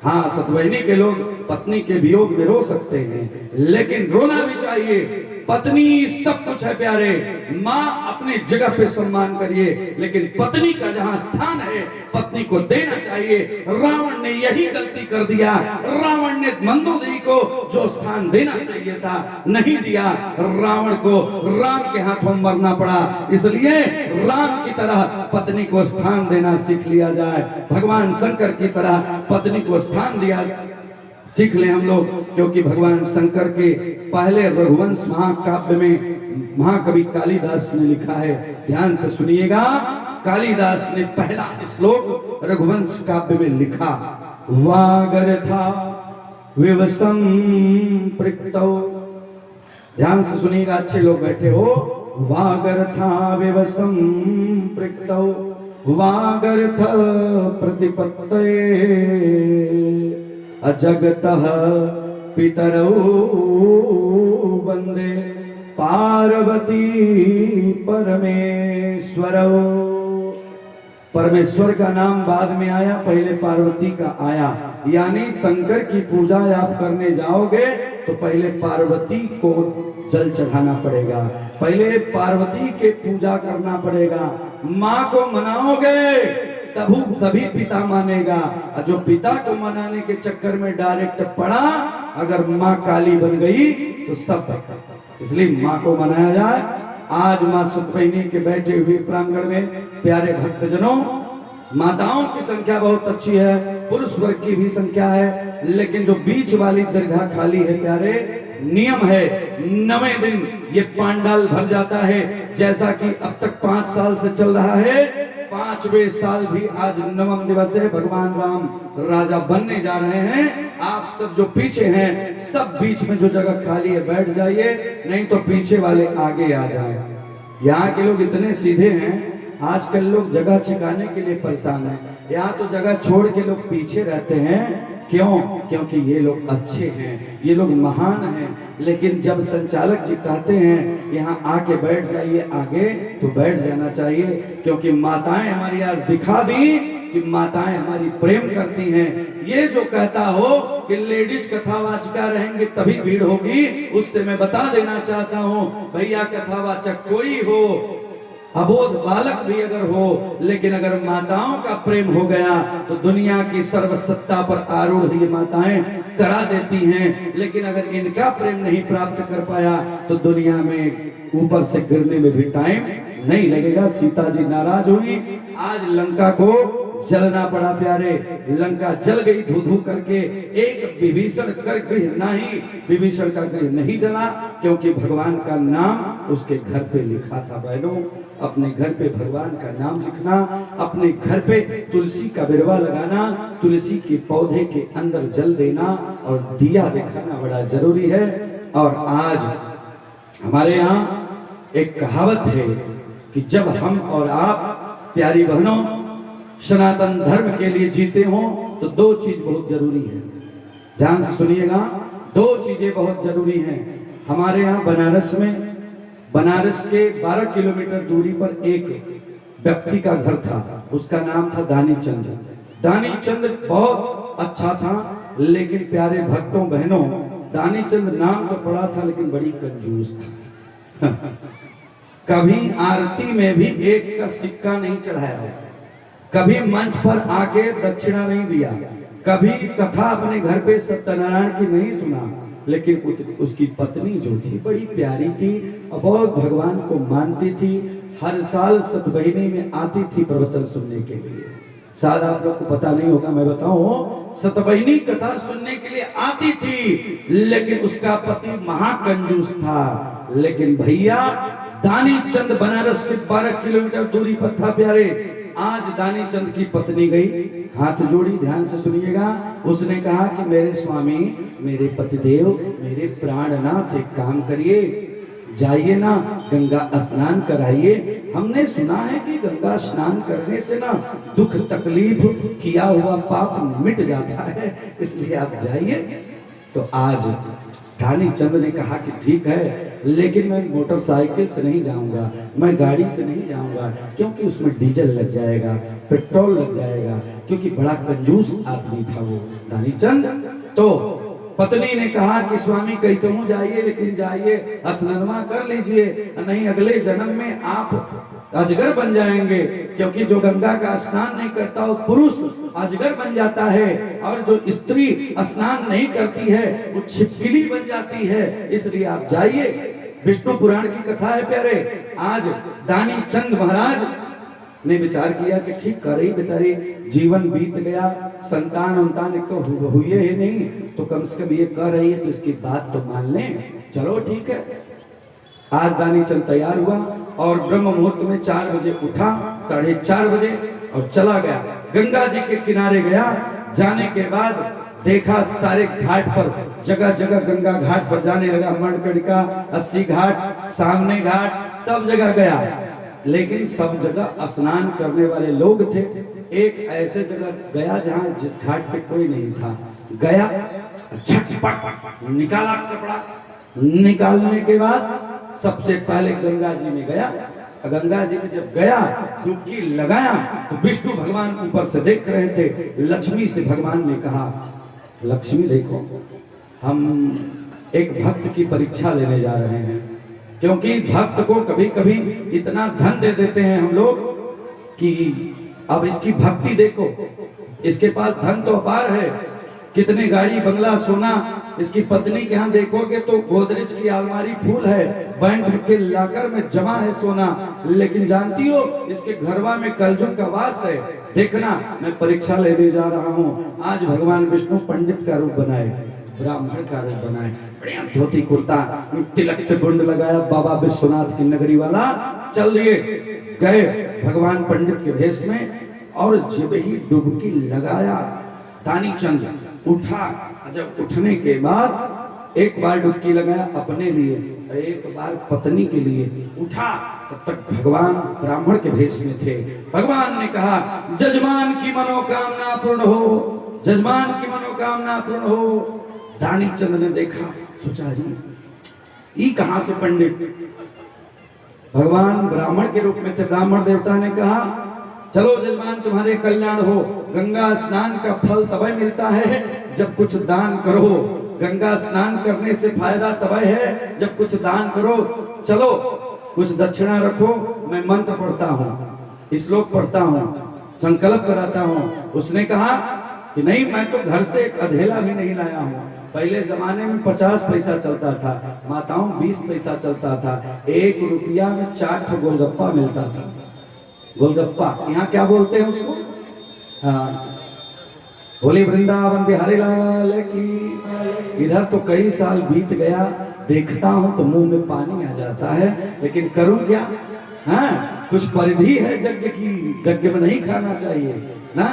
हाँ सतवैनी के लोग पत्नी के वियोग में रो सकते हैं, लेकिन रोना भी चाहिए। पत्नी सब कुछ है प्यारे, माँ अपनी जगह पे सम्मान करिए, लेकिन पत्नी का जहाँ स्थान है पत्नी को देना चाहिए। रावण ने यही गलती कर दिया। रावण ने मंदोदरी को जो स्थान देना चाहिए था नहीं दिया। रावण को राम के हाथों मरना पड़ा। इसलिए राम की तरह पत्नी को स्थान देना सीख लिया जाए। भगवान शंकर की तरह पत्नी को स्थान दिया सीख ले हम लोग, क्योंकि भगवान शंकर के पहले रघुवंश महाकाव्य में महाकवि कालिदास ने लिखा है, ध्यान से सुनिएगा। कालिदास ने पहला श्लोक रघुवंश काव्य में लिखा, वागर्था विवसं पृक्तौ। ध्यान से सुनिएगा, अच्छे लोग बैठे हो। वागर्था विवसं पृक्तौ वागर्थ प्रतिपत्तये अजगतः पितरौ वंदे पार्वती परमेश्वरौ। परमेश्वर का नाम बाद में आया, पहले पार्वती का आया। यानी शंकर की पूजा आप करने जाओगे तो पहले पार्वती को जल चढ़ाना पड़ेगा, पहले पार्वती के पूजा करना पड़ेगा। माँ को मनाओगे तभी पिता मानेगा। और जो पिता को मनाने के चक्कर में डायरेक्ट पड़ा, अगर माँ काली बन गई तो सब बेकार। इसलिए माँ को मनाया जाए। आज माँ सतबहिनी के बैठे हुए प्रांगण में प्यारे भक्तजनों, माताओं की संख्या बहुत अच्छी है, पुरुष वर्ग की भी संख्या है, लेकिन जो बीच वाली दरगाह खाली है प्यारे, नियम है 9वें दिन ये पांडाल भर जाता है। जैसा कि अब तक 5 साल से चल रहा है, 5वें साल भी आज 9वां दिवस है। भगवान राम राजा बनने जा रहे हैं। आप सब जो पीछे हैं, सब बीच में जो जगह खाली है बैठ जाइए, नहीं तो पीछे वाले आगे आ जाएं। यहाँ के लोग इतने सीधे हैं, आजकल लोग जगह छिकाने के लिए परेशान हैं। यहाँ तो जगह छोड़ के लोग पीछे रहते हैं। क्यों? क्योंकि ये लोग अच्छे हैं, ये लोग महान हैं। लेकिन जब संचालक जी कहते हैं यहाँ आके बैठ जाइए आगे, तो बैठ जाना चाहिए। क्योंकि माताएं हमारी आज दिखा दी कि माताएं हमारी प्रेम करती हैं। ये जो कहता हो कि लेडीज कथावाचिका रहेंगे तभी भीड़ होगी, उससे मैं बता देना चाहता हूँ, भैया कथावाचक कोई हो, अबोध बालक भी अगर हो, लेकिन अगर माताओं का प्रेम हो गया तो दुनिया की सर्वसत्ता पर आरूढ़ ये माताएं करा देती हैं। लेकिन अगर इनका प्रेम नहीं प्राप्त कर पाया तो दुनिया में ऊपर से गिरने में भी टाइम नहीं लगेगा। सीता जी नाराज हुई, आज लंका को जलना पड़ा प्यारे। लंका जल गई धू धू करके। एक विभीषण कर गृह नहीं, विभीषण का गृह नहीं जला, क्योंकि भगवान का नाम उसके घर पे लिखा था। बहनों, अपने घर पे भगवान का नाम लिखना, अपने घर पे तुलसी का बिरवा लगाना, तुलसी के पौधे के अंदर जल देना और दिया दिखाना बड़ा जरूरी है। और आज हमारे यहाँ एक कहावत है कि जब हम और आप प्यारी बहनों सनातन धर्म के लिए जीते हों तो 2 चीज बहुत जरूरी है। ध्यान से सुनिएगा, 2 चीजें बहुत जरूरी हैं। हमारे यहाँ बनारस के 12 किलोमीटर दूरी पर एक व्यक्ति का घर था, उसका नाम था दानी चंद। दानी चंद बहुत अच्छा था, लेकिन प्यारे भक्तों बहनों, दानी चंद नाम तो पड़ा था लेकिन बड़ी कंजूस था। कभी आरती में भी 1 का सिक्का नहीं चढ़ाया, कभी मंच पर आके दक्षिणा नहीं दिया, कभी कथा अपने घर पे सत्यनारायण की नहीं सुना। लेकिन उसकी पत्नी जो थी बड़ी प्यारी थी और बहुत भगवान को मानती थी। हर साल सतबहिनी में आती थी प्रवचन सुनने के लिए। शायद आप लोग को पता नहीं होगा, मैं बताऊं, सतबहिनी कथा सुनने के लिए आती थी, लेकिन उसका पति महाकंजूस था। लेकिन भैया दानी चंद बनारस के 12 किलोमीटर दूरी पर था प्यारे। आज दानी चंद की पत्नी गई, हाथ जोड़ी, ध्यान से सुनिएगा। उसने कहा कि मेरे स्वामी, मेरे पतिदेव, मेरे प्राणनाथ, एक काम करिए, जाइए ना गंगा स्नान कराइए। हमने सुना है कि गंगा स्नान करने से ना दुख तकलीफ किया हुआ पाप मिट जाता है, इसलिए आप जाइए। तो आज दानी चंद ने कहा कि ठीक है, लेकिन मैं मोटरसाइकिल से नहीं जाऊंगा, मैं गाड़ी से नहीं जाऊंगा, क्योंकि उसमें डीजल लग जाएगा, पेट्रोल लग जाएगा, क्योंकि बड़ा कंजूस आदमी था वो दानी चंद। तो पत्नी ने कहा कि स्वामी कैसे हो जाइए, लेकिन जाइए स्नान कर लीजिए, नहीं अगले जन्म में आप अजगर बन जाएंगे। क्योंकि जो गंगा का स्नान नहीं करता वो पुरुष अजगर बन जाता है, और जो स्त्री स्नान नहीं करती है वो छिपकली बन जाती है। इसलिए आप जाइए। विष्णु पुराण की कथा है प्यारे। आज दानी चंद महाराज ने विचार किया कि ठीक कर रही, बेचारी जीवन बीत गया, संतान उन्तान को हुए ही नहीं, तो कम से कम ये कर रही है तो इसकी बात तो मान लें। चलो ठीक है। आज दानी चंद तैयार हुआ और ब्रह्म मुहूर्त में 4 बजे उठा, 4:30 बजे, और चला गया गंगा जी के किनारे गया। जाने के बाद देखा सारे घाट पर जगह जगह गंगा घाट पर जाने लगा। मणकणिका, 80 घाट, सामने घाट, सब जगह गया, लेकिन सब जगह स्नान करने वाले लोग थे। एक ऐसे जगह गया जहां जिस घाट पे कोई नहीं था। गया, झटपट निकाला कपड़ा, निकालने के बाद सबसे पहले गंगा जी में गया। गंगा जी में जब गया, डुबकी लगाया तो विष्णु भगवान ऊपर से देख रहे थे। लक्ष्मी से भगवान ने कहा, लक्ष्मी देखो, हम एक भक्त की परीक्षा लेने जा रहे हैं, क्योंकि भक्त को कभी कभी इतना धन दे देते हैं हम लोग कि अब इसकी भक्ति देखो, इसके पास धन तो अपार है, कितने गाड़ी बंगला सोना। इसकी पत्नी के यहाँ देखोगे तो गोदरेज की अलमारी फूल है, बैंक के लॉकर में जमा है सोना, लेकिन जानती हो इसके घरवा में कलजुग का वास है। देखना, मैं परीक्षा लेने जा रहा हूँ। आज भगवान विष्णु पंडित का रूप बनाए, ब्राह्मण का रूप बनाए, बढ़िया धोती कुर्ता, तिलक तिलकुंड लगाया, बाबा विश्वनाथ की नगरी वाला चल दिए। गए भगवान पंडित के भेष में, और जब ही डुबकी लगाया दानी चंद उठा। जब उठने के बाद एक बार डुबकी लगाया अपने लिए, एक बार पत्नी के लिए उठा, तब तक भगवान ब्राह्मण के भेष में थे। भगवान ने कहा, जजमान की मनोकामना पूर्ण हो, जजमान की मनोकामना पूर्ण हो। दानी चंद ने देखा, सोचा ये कहां से पंडित? भगवान ब्राह्मण के रूप में थे। ब्राह्मण देवता ने कहा, चलो जजमान तुम्हारे कल्याण हो। गंगा स्नान का फल तभी मिलता है जब कुछ दान करो। गंगा स्नान करने से फायदा तभी है जब कुछ दान करो। चलो कुछ दक्षिणा रखो, मैं मंत्र पढ़ता हूँ, श्लोक पढ़ता हूँ, संकल्प कराता हूँ। उसने कहा कि नहीं, मैं तो घर से एक अधेला भी नहीं लाया हूँ। पहले जमाने में 50 पैसा चलता था, माताओं 20 पैसा चलता था। 1 रुपया में 4 गोलगप्पा मिलता था। गोलगप्पा यहाँ क्या बोलते हैं उसको? हाँ, बोले वृंदावन बिहारी लाल की। इधर तो कई साल बीत गया, देखता हूँ तो मुंह में पानी आ जाता है, लेकिन करूँ क्या? हाँ, कुछ परिधि है यज्ञ की, यज्ञ में नहीं खाना चाहिए ना।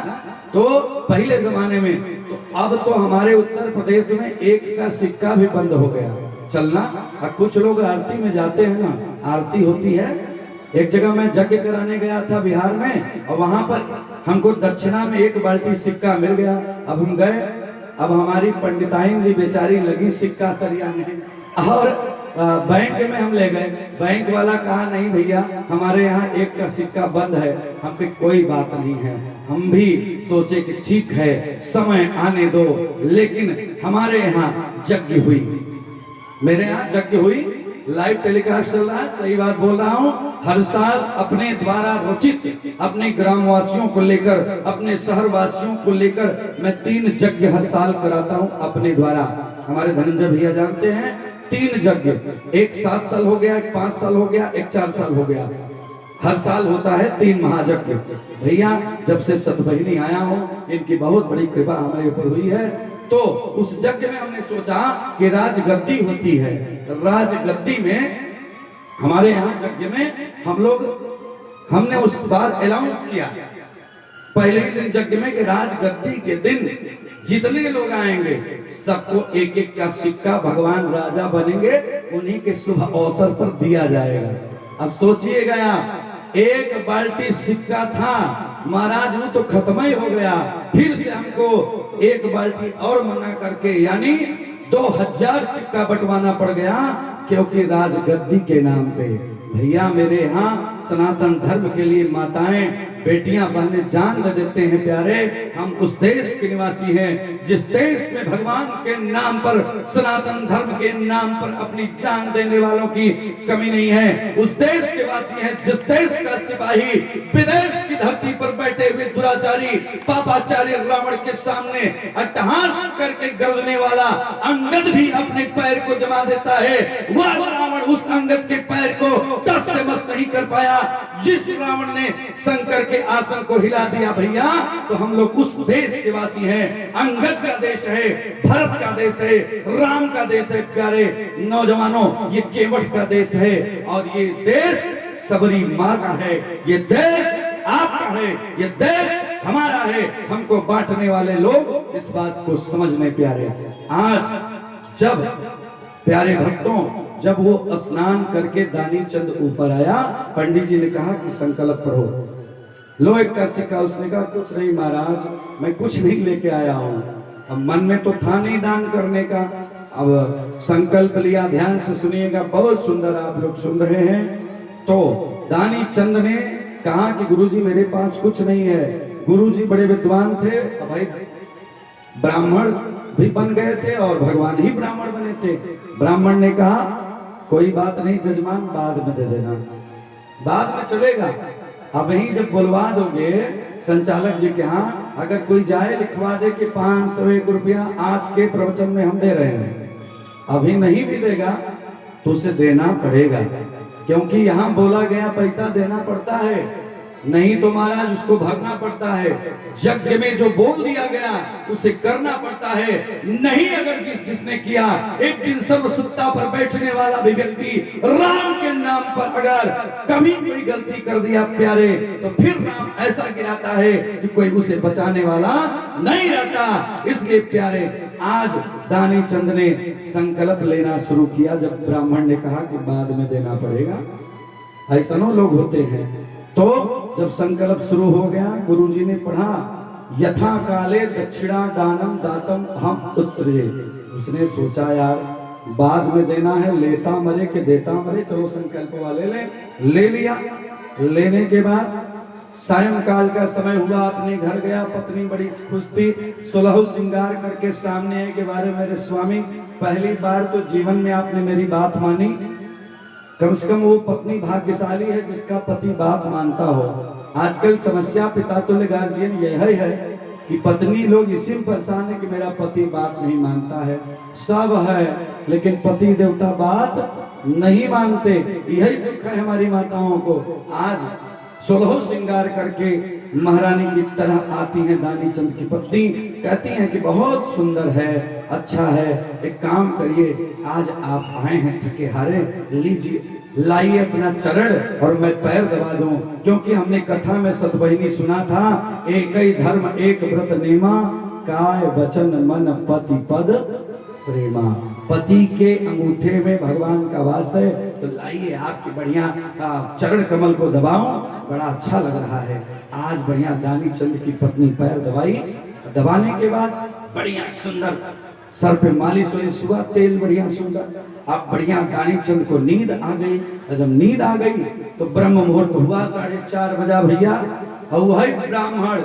तो पहले जमाने में, तो अब तो हमारे उत्तर प्रदेश में 1 का सिक्का भी बंद हो गया चलना। और कुछ लोग आरती में जाते हैं ना, आरती होती है। एक जगह मैं यज्ञ कराने गया था बिहार में, और वहां पर हमको दक्षिणा में 1 बाल्टी सिक्का मिल गया। अब हम गए, अब हमारी पंडिताइन जी बेचारी लगी सिक्का सरियाने, और बैंक में हम ले गए। बैंक वाला कहा, नहीं भैया, हमारे यहाँ 1 का सिक्का बंद है। हम पे कोई बात नहीं है। हम भी सोचे कि ठीक है, समय आने दो। लेकिन हमारे यहाँ यज्ञ हुई, मेरे यहाँ यज्ञ हुई, लाइव टेलीकास्ट चल रहा है, सही बात बोल रहा हूँ। हर साल अपने द्वारा रचित, अपने ग्रामवासियों को लेकर, अपने शहर वासियों को लेकर मैं 3 यज्ञ हर साल कराता हूँ अपने द्वारा। हमारे धनंजय भैया जानते हैं, 3 यज्ञ, एक 7 साल हो गया, एक 5 साल हो गया, एक 4 साल हो गया। हर साल होता है 3 महायज्ञ। भैया जब से सतबहिनी आया हूँ, इनकी बहुत बड़ी कृपा हमारे ऊपर हुई है। तो उस यज्ञ में हमने सोचा कि राजगद्दी होती है, राजगद्दी में हमारे यहाँ यज्ञ में हमने उस बार अनाउंस किया पहले ही दिन यज्ञ में कि राजगद्दी के दिन जितने लोग आएंगे सबको 1-1 का सिक्का, भगवान राजा बनेंगे, उन्हीं के शुभ अवसर पर दिया जाएगा। अब सोचिएगा, 1 बाल्टी सिक्का था महाराज, वो तो खत्म ही हो गया। फिर से हमको 1 बाल्टी और मंगा करके, यानी 2000 सिक्का बंटवाना पड़ गया, क्योंकि राजगद्दी के नाम पे। भैया मेरे यहाँ सनातन धर्म के लिए माताएं, बेटियां, बहनें जान दे देते हैं। प्यारे, हम उस देश के निवासी हैं जिस देश में भगवान के नाम पर, सनातन धर्म के नाम पर अपनी जान देने वालों की कमी नहीं है। उस देश के वासी हैं जिस देश का सिपाही विदेश की धरती पर बैठे हुए दुराचारी पापाचार्य रावण के सामने अट्टहास करके गरजने वाला अंगद भी अपने पैर को जमा देता है। वह रावण उस अंगद के पैर को 10 से मस नहीं कर पाया जिस रावण ने शंकर के आसन को हिला दिया। भैया, तो हम लोग उस देश के वासी हैं। अंगद का देश है, भरत का देश है, राम का देश है। प्यारे नौजवानों, ये केवट का देश है, और ये देश सबरी माँ का है, ये देश आपका है, ये देश हमारा है, हमको बांटने वाले लोग इस बात को समझने प्यारे। आज जब प्यारे भक्तों, जब वो स्नान करके दानी चंद ऊपर आया, पंडित जी ने कहा कि संकल्प पढ़ो। लो एक का सिक्का। उसने कहा कुछ नहीं महाराज, मैं कुछ नहीं लेके आया हूं। अब मन में तो था नहीं दान करने का, अब संकल्प लिया। ध्यान से सुनिएगा, बहुत सुंदर आप लोग सुन रहे हैं। तो दानी चंद ने कहा कि गुरुजी मेरे पास कुछ नहीं है। गुरुजी बड़े विद्वान थे, अब भाई ब्राह्मण भी बन गए थे और भगवान ही ब्राह्मण बने थे। ब्राह्मण ने कहा कोई बात नहीं जजमान, बाद में दे देना, बाद में चलेगा। अब ही जब बुलवा दोगे संचालक जी के यहाँ, अगर कोई जाए लिखवा दे कि 501 रुपया आज के प्रवचन में हम दे रहे हैं, अभी नहीं भी देगा तो उसे देना पड़ेगा, क्योंकि यहाँ बोला गया पैसा देना पड़ता है, नहीं तो महाराज उसको भागना पड़ता है। यज्ञ में जो बोल दिया गया उसे करना पड़ता है। नहीं अगर जिसने किया, एक दिन सर्वसत्ता पर बैठने वाला भी व्यक्ति राम के नाम पर अगर कभी कोई गलती कर दिया प्यारे, तो फिर राम ऐसा गिराता है कि कोई उसे बचाने वाला नहीं रहता। इसलिए प्यारे आज दानी चंद ने संकल्प लेना शुरू किया। जब ब्राह्मण ने कहा कि बाद में देना पड़ेगा, ऐसा लोग होते हैं। तो जब संकल्प शुरू हो गया, गुरुजी ने पढ़ा यथा काले दक्षिणा दानम दातम हम उत्तरे। उसने सोचा यार बाद में देना है, लेता मरे के देता मरे, चलो संकल्प वाले ले लिया। लेने के बाद सायंकाल का समय हुआ, अपने घर गया। पत्नी बड़ी खुश थी, सुलह श्रृंगार करके सामने आए के बारे मेरे स्वामी पहली बार तो जीवन में आपने मेरी बात मानी। कम से कम वो पत्नी भाग्यशाली है जिसका पति बात मानता हो। आजकल समस्या पिता तुल्य गार्जियन यह है कि पत्नी लोग इसी में परेशान है कि मेरा पति बात नहीं मानता है। सब है लेकिन पति देवता बात नहीं मानते, यही दुख है हमारी माताओं को। आज सोलह श्रृंगार करके महारानी की तरह आती हैं दानी चंद की पत्नी, कहती हैं कि बहुत सुंदर है, अच्छा है, एक काम करिए, आज आप आए हैं थके हारे, लीजिए लाइए अपना चरण और मैं पैर दबा दूं। क्योंकि हमने कथा में सतवहिनी सुना था, एक ही धर्म एक व्रत नेमा, काय वचन मन पति पद प्रेमा। पति के अंगूठे में भगवान का वास है, तो लाइए आपकी बढ़िया चरण कमल को दबाऊं, बड़ा अच्छा लग रहा है। आज बढ़िया दानी चंद की पत्नी पैर दबाई, दबाने के बाद बढ़िया सुंदर सर पे मालिश वालिश हुआ, तेल बढ़िया सुंदर। अब बढ़िया दानी चंद को नींद आ गई। जब नींद आ गई तो ब्रह्म मुहूर्त हुआ, 4:30 बजा भैया। और वही ब्राह्मण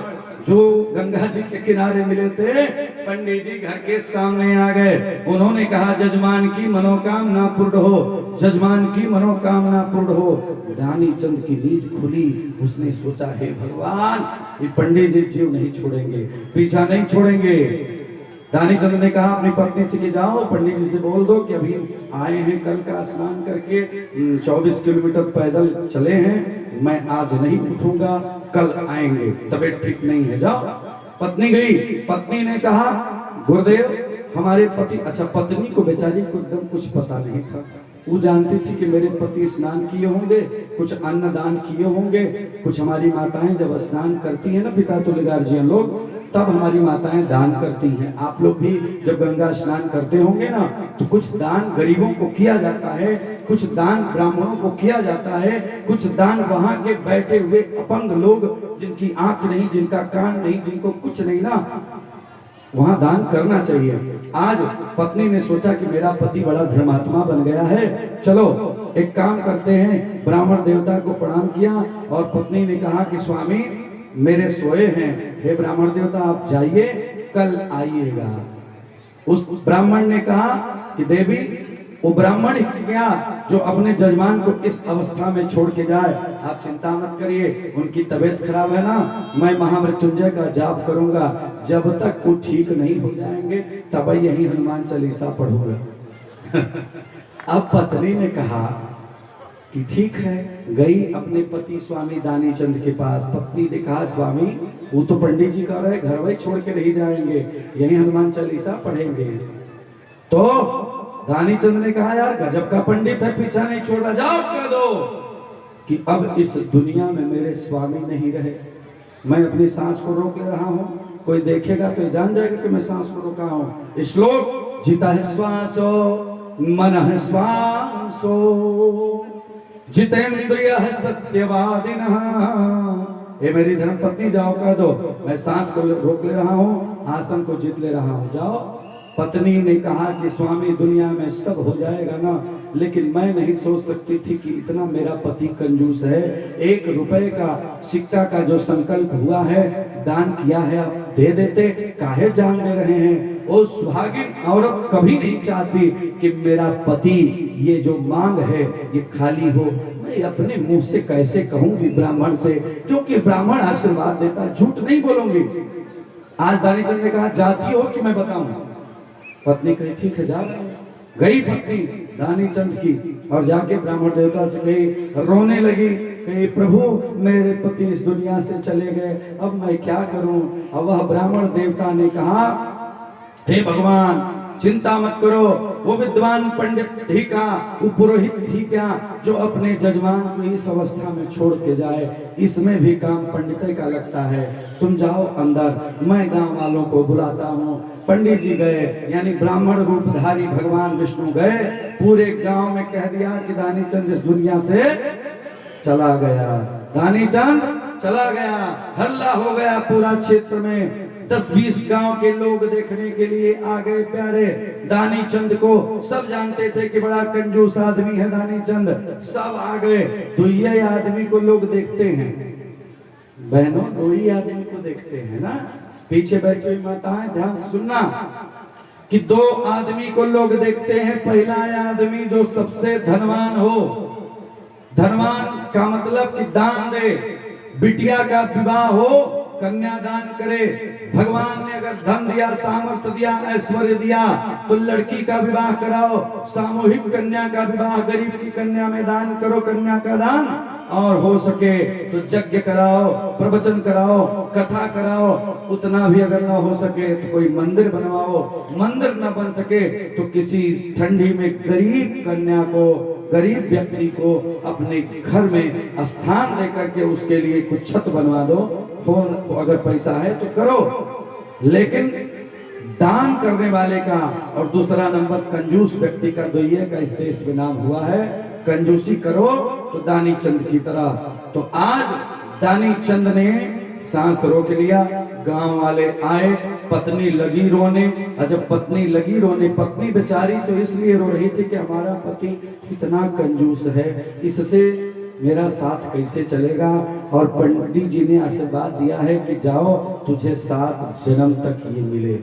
जो गंगा जी के किनारे मिले थे, पंडित जी घर के सामने आ गए। उन्होंने कहा जजमान की मनोकामना पूर्ण हो, जजमान की मनोकामना पूर्ण हो। दानी चंद की नींद खुली। उसने सोचा हे भगवान, ये पंडित जी जीव नहीं छोड़ेंगे, पीछा नहीं छोड़ेंगे। दानी चंद ने कहा अपनी पत्नी से कि जाओ पंडित जी से बोल दो कि अभी आए हैं, कल का स्नान करके 24 किलोमीटर पैदल चले हैं, मैं आज नहीं उठूंगा, कल आएंगे, तबीयत ठीक नहीं है, जाओ। पत्नी गई। पत्नी ने कहा गुरुदेव हमारे पति, अच्छा पत्नी को बेचारी को एकदम कुछ पता नहीं था। वो जानती थी कि मेरे पति स्नान किए होंगे, कुछ अन्न दान किए होंगे। कुछ हमारी माताएं जब स्नान करती हैं ना, पिता तुल्य गार्जियन लोग, तब हमारी माताएं दान करती हैं। आप लोग भी जब गंगा स्नान करते होंगे ना, तो कुछ दान गरीबों को किया जाता है, कुछ दान ब्राह्मणों को किया जाता है, कुछ दान वहां के बैठे हुए अपंग लोग जिनकी आंख नहीं, जिनका कान नहीं, जिनको कुछ नहीं ना, वहां दान करना चाहिए। आज पत्नी ने सोचा कि मेरा पति बड़ा धर्मात्मा बन गया है, चलो एक काम करते हैं। ब्राह्मण देवता को प्रणाम किया और पत्नी ने कहा कि स्वामी मेरे सोए हैं, हे ब्राह्मण देवता आप जाइए, कल आइएगा। उस ब्राह्मण ने कहा कि देवी, वो ब्राह्मण क्या जो अपने जजमान को इस अवस्था में छोड़ के जाए, आप चिंता मत करिए, उनकी तबीयत खराब है ना, मैं महामृत्युंजय का जाप करूंगा, जब तक वो ठीक नहीं हो जाएंगे तब यही हनुमान चालीसा पढ़ूंगा। अब पत्नी ने कहा कि ठीक है, गई अपने पति स्वामी दानी चंद के पास। पत्नी ने कहा स्वामी वो तो पंडित जी कह रहे घर वही छोड़ के नहीं जाएंगे, यही हनुमान चालीसा पढ़ेंगे। तो दानी चंद ने कहा यार गजब का पंडित है, पीछा नहीं छोड़ रहा, जाओ कह दो कि अब इस दुनिया में मेरे स्वामी नहीं रहे, मैं अपनी सांस को रोक ले रहा हूँ, कोई देखेगा तो ये जान जाएगा कि मैं सांस को रोका हूँ। श्लोक जिता है श्वासो मन है श्वासो जितेंद्रिय है सत्यवादिन। ये मेरी धर्मपत्नी जाओ कह दो मैं सांस को रोक ले रहा हूँ, आसन को जीत ले रहा हूँ, जाओ। पत्नी ने कहा कि स्वामी दुनिया में सब हो जाएगा ना, लेकिन मैं नहीं सोच सकती थी कि इतना मेरा पति कंजूस है। 1 रुपए का सिक्का का जो संकल्प हुआ है दान किया है आप दे देते, काहे जान ले रहे हैं। वो सुहागिन औरत कभी नहीं चाहती कि मेरा पति ये जो मांग है ये खाली हो। मैं अपने मुंह से कैसे कहूंगी ब्राह्मण से, क्योंकि ब्राह्मण आशीर्वाद देता, झूठ नहीं बोलूंगी। आज दानीचंद ने कहा जाती हो कि मैं बताऊं। पत्नी कही ठीक है जा रहे। गई पत्नी दानीचंद की और जाके ब्राह्मण देवता से गई, रोने लगी, कही प्रभु मेरे पति इस दुनिया से चले गए, अब मैं क्या करूं। अब वह ब्राह्मण देवता ने कहा हे भगवान चिंता मत करो, वो विद्वान पंडित ही का, वो पुरोहित ही क्या जो अपने जजमान को इस अवस्था में छोड़ के जाए, इसमें भी काम पंडित का लगता है। तुम जाओ अंदर, मैं गांव वालों को बुलाता हूँ। पंडित जी गए, यानी ब्राह्मण रूपधारी भगवान विष्णु गए, पूरे गांव में कह दिया कि दानीचंद इस दुनिया से चला गया, दानीचंद चला गया। हल्ला हो गया पूरा क्षेत्र में, 10-20 गांव के लोग देखने के लिए आ गए प्यारे दानीचंद को। सब जानते थे कि बड़ा कंजूस आदमी है दानीचंद, सब आ गए। 2 आदमी को लोग देखते हैं बहनों, 2 आदमी को देखते हैं ना। पीछे बैठी हुई माताएं ध्यान से सुनना कि 2 आदमी को लोग देखते हैं। पहला आदमी जो सबसे धनवान हो, धनवान का मतलब कि दान दे, बिटिया का विवाह हो कन्यादान करे। भगवान ने अगर धन दिया, सामर्थ्य दिया, ऐश्वर्य दिया तो लड़की का विवाह कराओ, सामूहिक कन्या का विवाह, गरीब की कन्या में दान करो, कन्या का दान। और हो सके तो यज्ञ कराओ, प्रवचन कराओ, कथा कराओ। उतना भी अगर ना हो सके तो कोई मंदिर बनवाओ, मंदिर न बन सके तो किसी ठंडी में गरीब कन्या को, गरीब व्यक्ति को अपने घर में स्थान देकर के उसके लिए कुछ छत बनवा दो। फोन अगर पैसा है तो करो, लेकिन दान करने वाले का और दूसरा नंबर कंजूस व्यक्ति का 2 का इस देश में नाम हुआ है। कंजूसी करो तो दानीचंद की तरह। तो आज दानीचंद ने सांस रोक लिया, गांव वाले आए, पत्नी लगी रोने। और जब पत्नी लगी रोने, पत्नी बेचारी तो इसलिए रो रही थी कि हमारा पति इतना कंजूस है, इससे मेरा साथ कैसे चलेगा। और पंडित जी ने आशीर्वाद दिया है कि जाओ तुझे 7 जन्म तक ये मिले,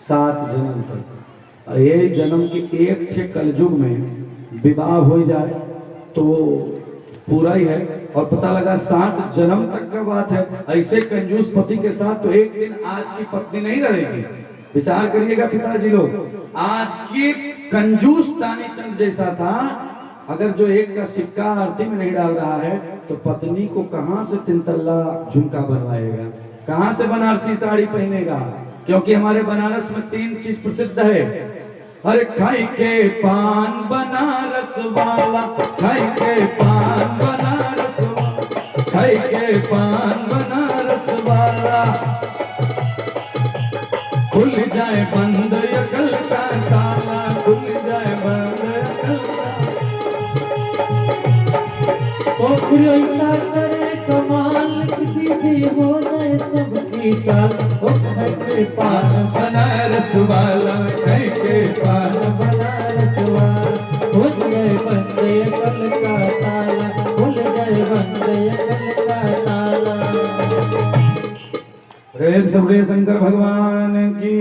7 जन्म तक। ये जन्म की एक ठे कलयुग में विवाह हो जाए तो पूरा ही है। और पता लगा 7 जन्म तक का बात है। ऐसे कंजूस पति के साथ तो एक दिन आज की पत्नी नहीं रहेगी। विचार करिएगा पिताजी लोग, आज की कंजूस दानीचंद जैसा था, अगर जो 1 का सिक्का आरती में नहीं डाल रहा है तो पत्नी को कहां से 3 तल्ला झुमका बनवाएगा, कहां से बनारसी साड़ी पहनेगा। क्योंकि हमारे बनारस में 3 चीज प्रसिद्ध है। अरे खाई के पान बनारस वाला, खाई के पान बनारस वाला, खाई के पान बनारस वाला, खुल जाए बंद अकल का ताला, खुल जाए बंद अकल का। ओ कोई ऐसा करे कमाल, किसी भी हो जाए सबकी चाल। ओ खाई के पान बनारस वाला, खाई के पान बनारस वाला, खुल जाए बंद अकल का ताला, खुल जाए बंद अकल का ताला। प्रेम से शंकर भगवान की।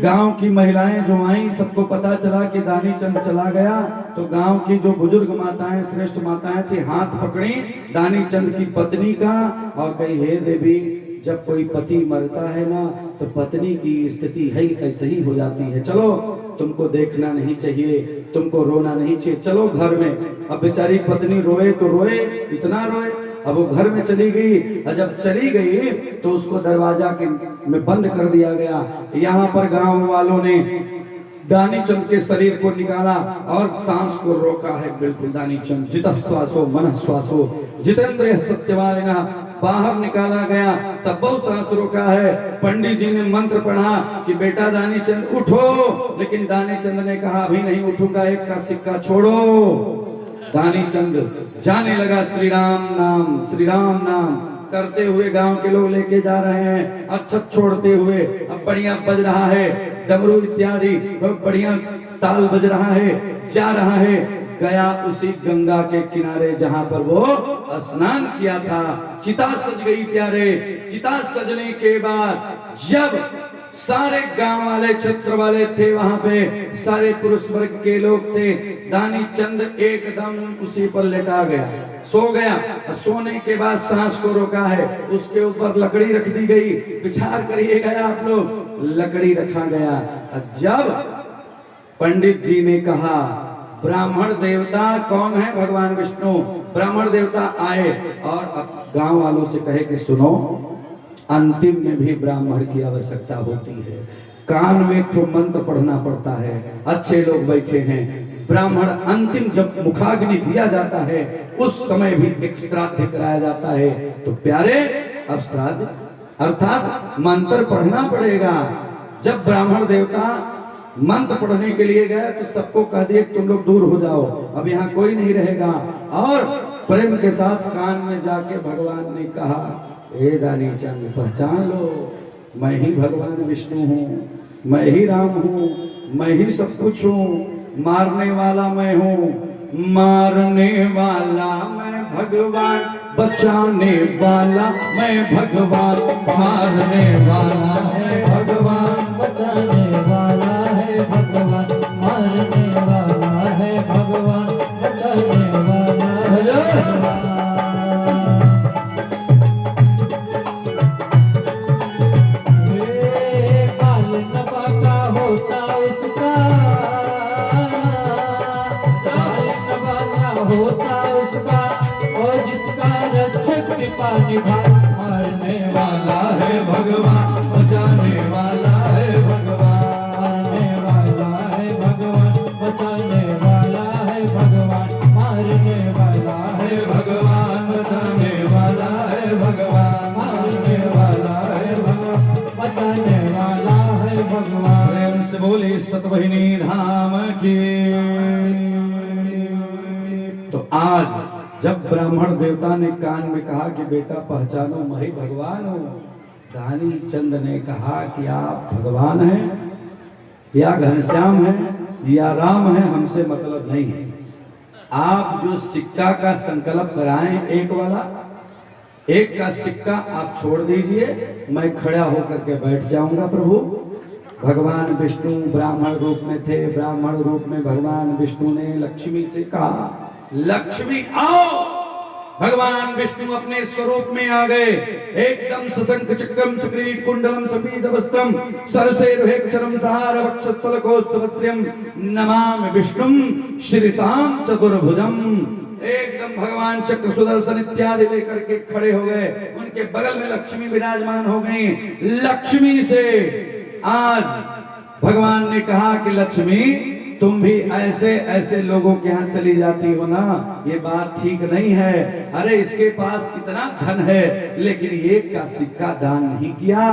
गांव की महिलाएं जो आई, सबको पता चला कि दानीचंद चला गया, तो गांव की जो बुजुर्ग माताएं, श्रेष्ठ माताएं थी, हाथ पकड़ी दानीचंद की पत्नी का और कही हे देवी, जब कोई पति मरता है ना तो पत्नी की स्थिति है ऐसे ही हो जाती है। चलो तुमको देखना नहीं चाहिए, तुमको रोना नहीं चाहिए, चलो घर में। अब बेचारी पत्नी रोए तो रोए, इतना रोए। अब वो घर में चली गई, और जब चली गई तो उसको दरवाजा में बंद कर दिया गया। यहाँ पर गांव वालों ने दानीचंद के शरीर को निकाला और सांस को रोका है। बिल्कुल दानीचंद जितः श्वासो मनः श्वासो जितेंद्रिय सत्यवादिनः बाहर निकाला गया। तब बहुत शास्त्रों का है, पंडित जी ने मंत्र पढ़ा कि बेटा दानी चंद उठो, लेकिन दानी चंद ने कहा अभी नहीं उठूंगा, एक का सिक्का छोड़ो। दानी चंद जाने लगा, श्री राम नाम करते हुए गांव के लोग लेके जा रहे हैं, अच्छत छोड़ते हुए। अब बढ़िया बज रहा है डमरू इत्यादि, बढ़िया ताल बज रहा है, जा रहा है। गया उसी गंगा के किनारे जहां पर वो स्नान किया था। चिता सज गई प्यारे। चिता सजने के बाद जब सारे गांव वाले, क्षेत्र वाले थे वहां पे, सारे पुरुष वर्ग के लोग थे, दानी चंद एकदम उसी पर लेटा गया, सो गया। सोने के बाद सांस को रोका है, उसके ऊपर लकड़ी रख दी गई। विचार करिएगा आप लोग, लकड़ी रखा गया। जब पंडित जी ने कहा ब्राह्मण देवता कौन है? भगवान विष्णु। ब्राह्मण देवता आए और अब गांव वालों से कहे कि सुनो, अंतिम में भी ब्राह्मण की आवश्यकता होती है, कान में एक ठो मंत्र पढ़ना पड़ता है। अच्छे लोग बैठे हैं, ब्राह्मण अंतिम जब मुखाग्नि दिया जाता है उस समय भी एक श्राद्ध कराया जाता है। तो प्यारे, अब श्राद्ध अर्थात मंत्र पढ़ना पड़ेगा। जब ब्राह्मण देवता मंत्र पढ़ने के लिए गए तो सबको कह दिए तुम लोग दूर हो जाओ, अब यहाँ कोई नहीं रहेगा। और प्रेम के साथ कान में जाके भगवान ने कहा, ए दानी चंद पहचान लो, मैं ही भगवान विष्णु हूँ, मैं ही राम हूँ, मैं ही सब कुछ हूँ, मारने वाला मैं हूँ, मारने वाला मैं भगवान, बचाने वाला मैं भगवान, मारने वाला है भगवान, बचाने वाला है भगवान, मारने वाला है भगवान, बचाने वाला है भगवान। काल नफा का होता उसका, काल नफा का होता उसका, और जिसका रक्षक कृपा निभा, मारने वाला है भगवान, बचाने वाला है भगवान, मारने वाला है भगवान, बचाने वाला है भगवान, मारने वाला है भगवान, बचाने वाला है भगवान, मारने वाला है भगवान, बचाने वाला है भगवान। प्रेम से बोली सतवहिनी धाम की। तो आज जब ब्राह्मण देवता ने कान में कहा कि बेटा पहचानो मैं ही भगवान हूँ, दानी चंद ने कहा कि आप भगवान हैं या घनश्याम हैं या राम हैं, हमसे मतलब नहीं है। आप जो सिक्का का संकल्प कराएं, एक वाला, एक का सिक्का आप छोड़ दीजिए, मैं खड़ा होकर के बैठ जाऊंगा। प्रभु भगवान विष्णु ब्राह्मण रूप में थे, ब्राह्मण रूप में भगवान विष्णु ने लक्ष्मी से कहा, लक्ष्मी आओ। भगवान विष्णु अपने स्वरूप में आ गए, एकदम सशंख चक्रम सुक्रीट कुंडलम सफेद वस्त्रम सरसेरुहेक्षरम सहार वक्षस्थल कौस्तुभस्त्रियम नमामि विष्णुम श्रीताम चतुर्भुजम। एकदम भगवान चक्र सुदर्शन इत्यादि लेकर के खड़े हो गए, उनके बगल में लक्ष्मी विराजमान हो गई। लक्ष्मी से आज भगवान ने कहा कि लक्ष्मी तुम भी ऐसे ऐसे लोगों के यहाँ चली जाती हो ना, ये बात ठीक नहीं है। अरे इसके पास इतना धन है लेकिन एक का सिक्का दान नहीं किया।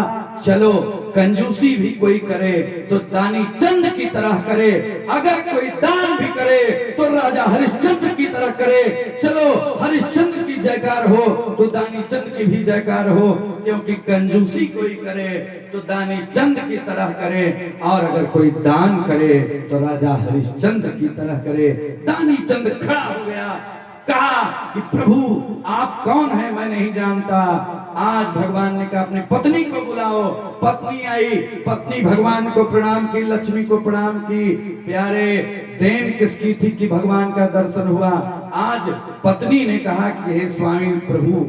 चलो कंजूसी भी कोई करे तो दानी चंद की तरह करे, अगर कोई दान भी करे तो राजा हरिश्चंद्र की तरह करे। चलो हरिश्चंद्र की जयकार हो तो दानी चंद की भी जयकार हो, क्योंकि कंजूसी कोई करे तो दानी चंद की तरह करे, और अगर कोई दान करे तो राजा हरिश्चंद्र की तरह करे। दानी चंद खड़ा हो गया, कहा कि प्रभु आप कौन है, मैं नहीं जानता। आज भगवान ने कहा अपनी पत्नी को बुलाओ। पत्नी आई, पत्नी भगवान को प्रणाम की, लक्ष्मी को प्रणाम की। प्यारे देन किसकी थी कि भगवान का दर्शन हुआ। आज पत्नी ने कहा कि हे स्वामी प्रभु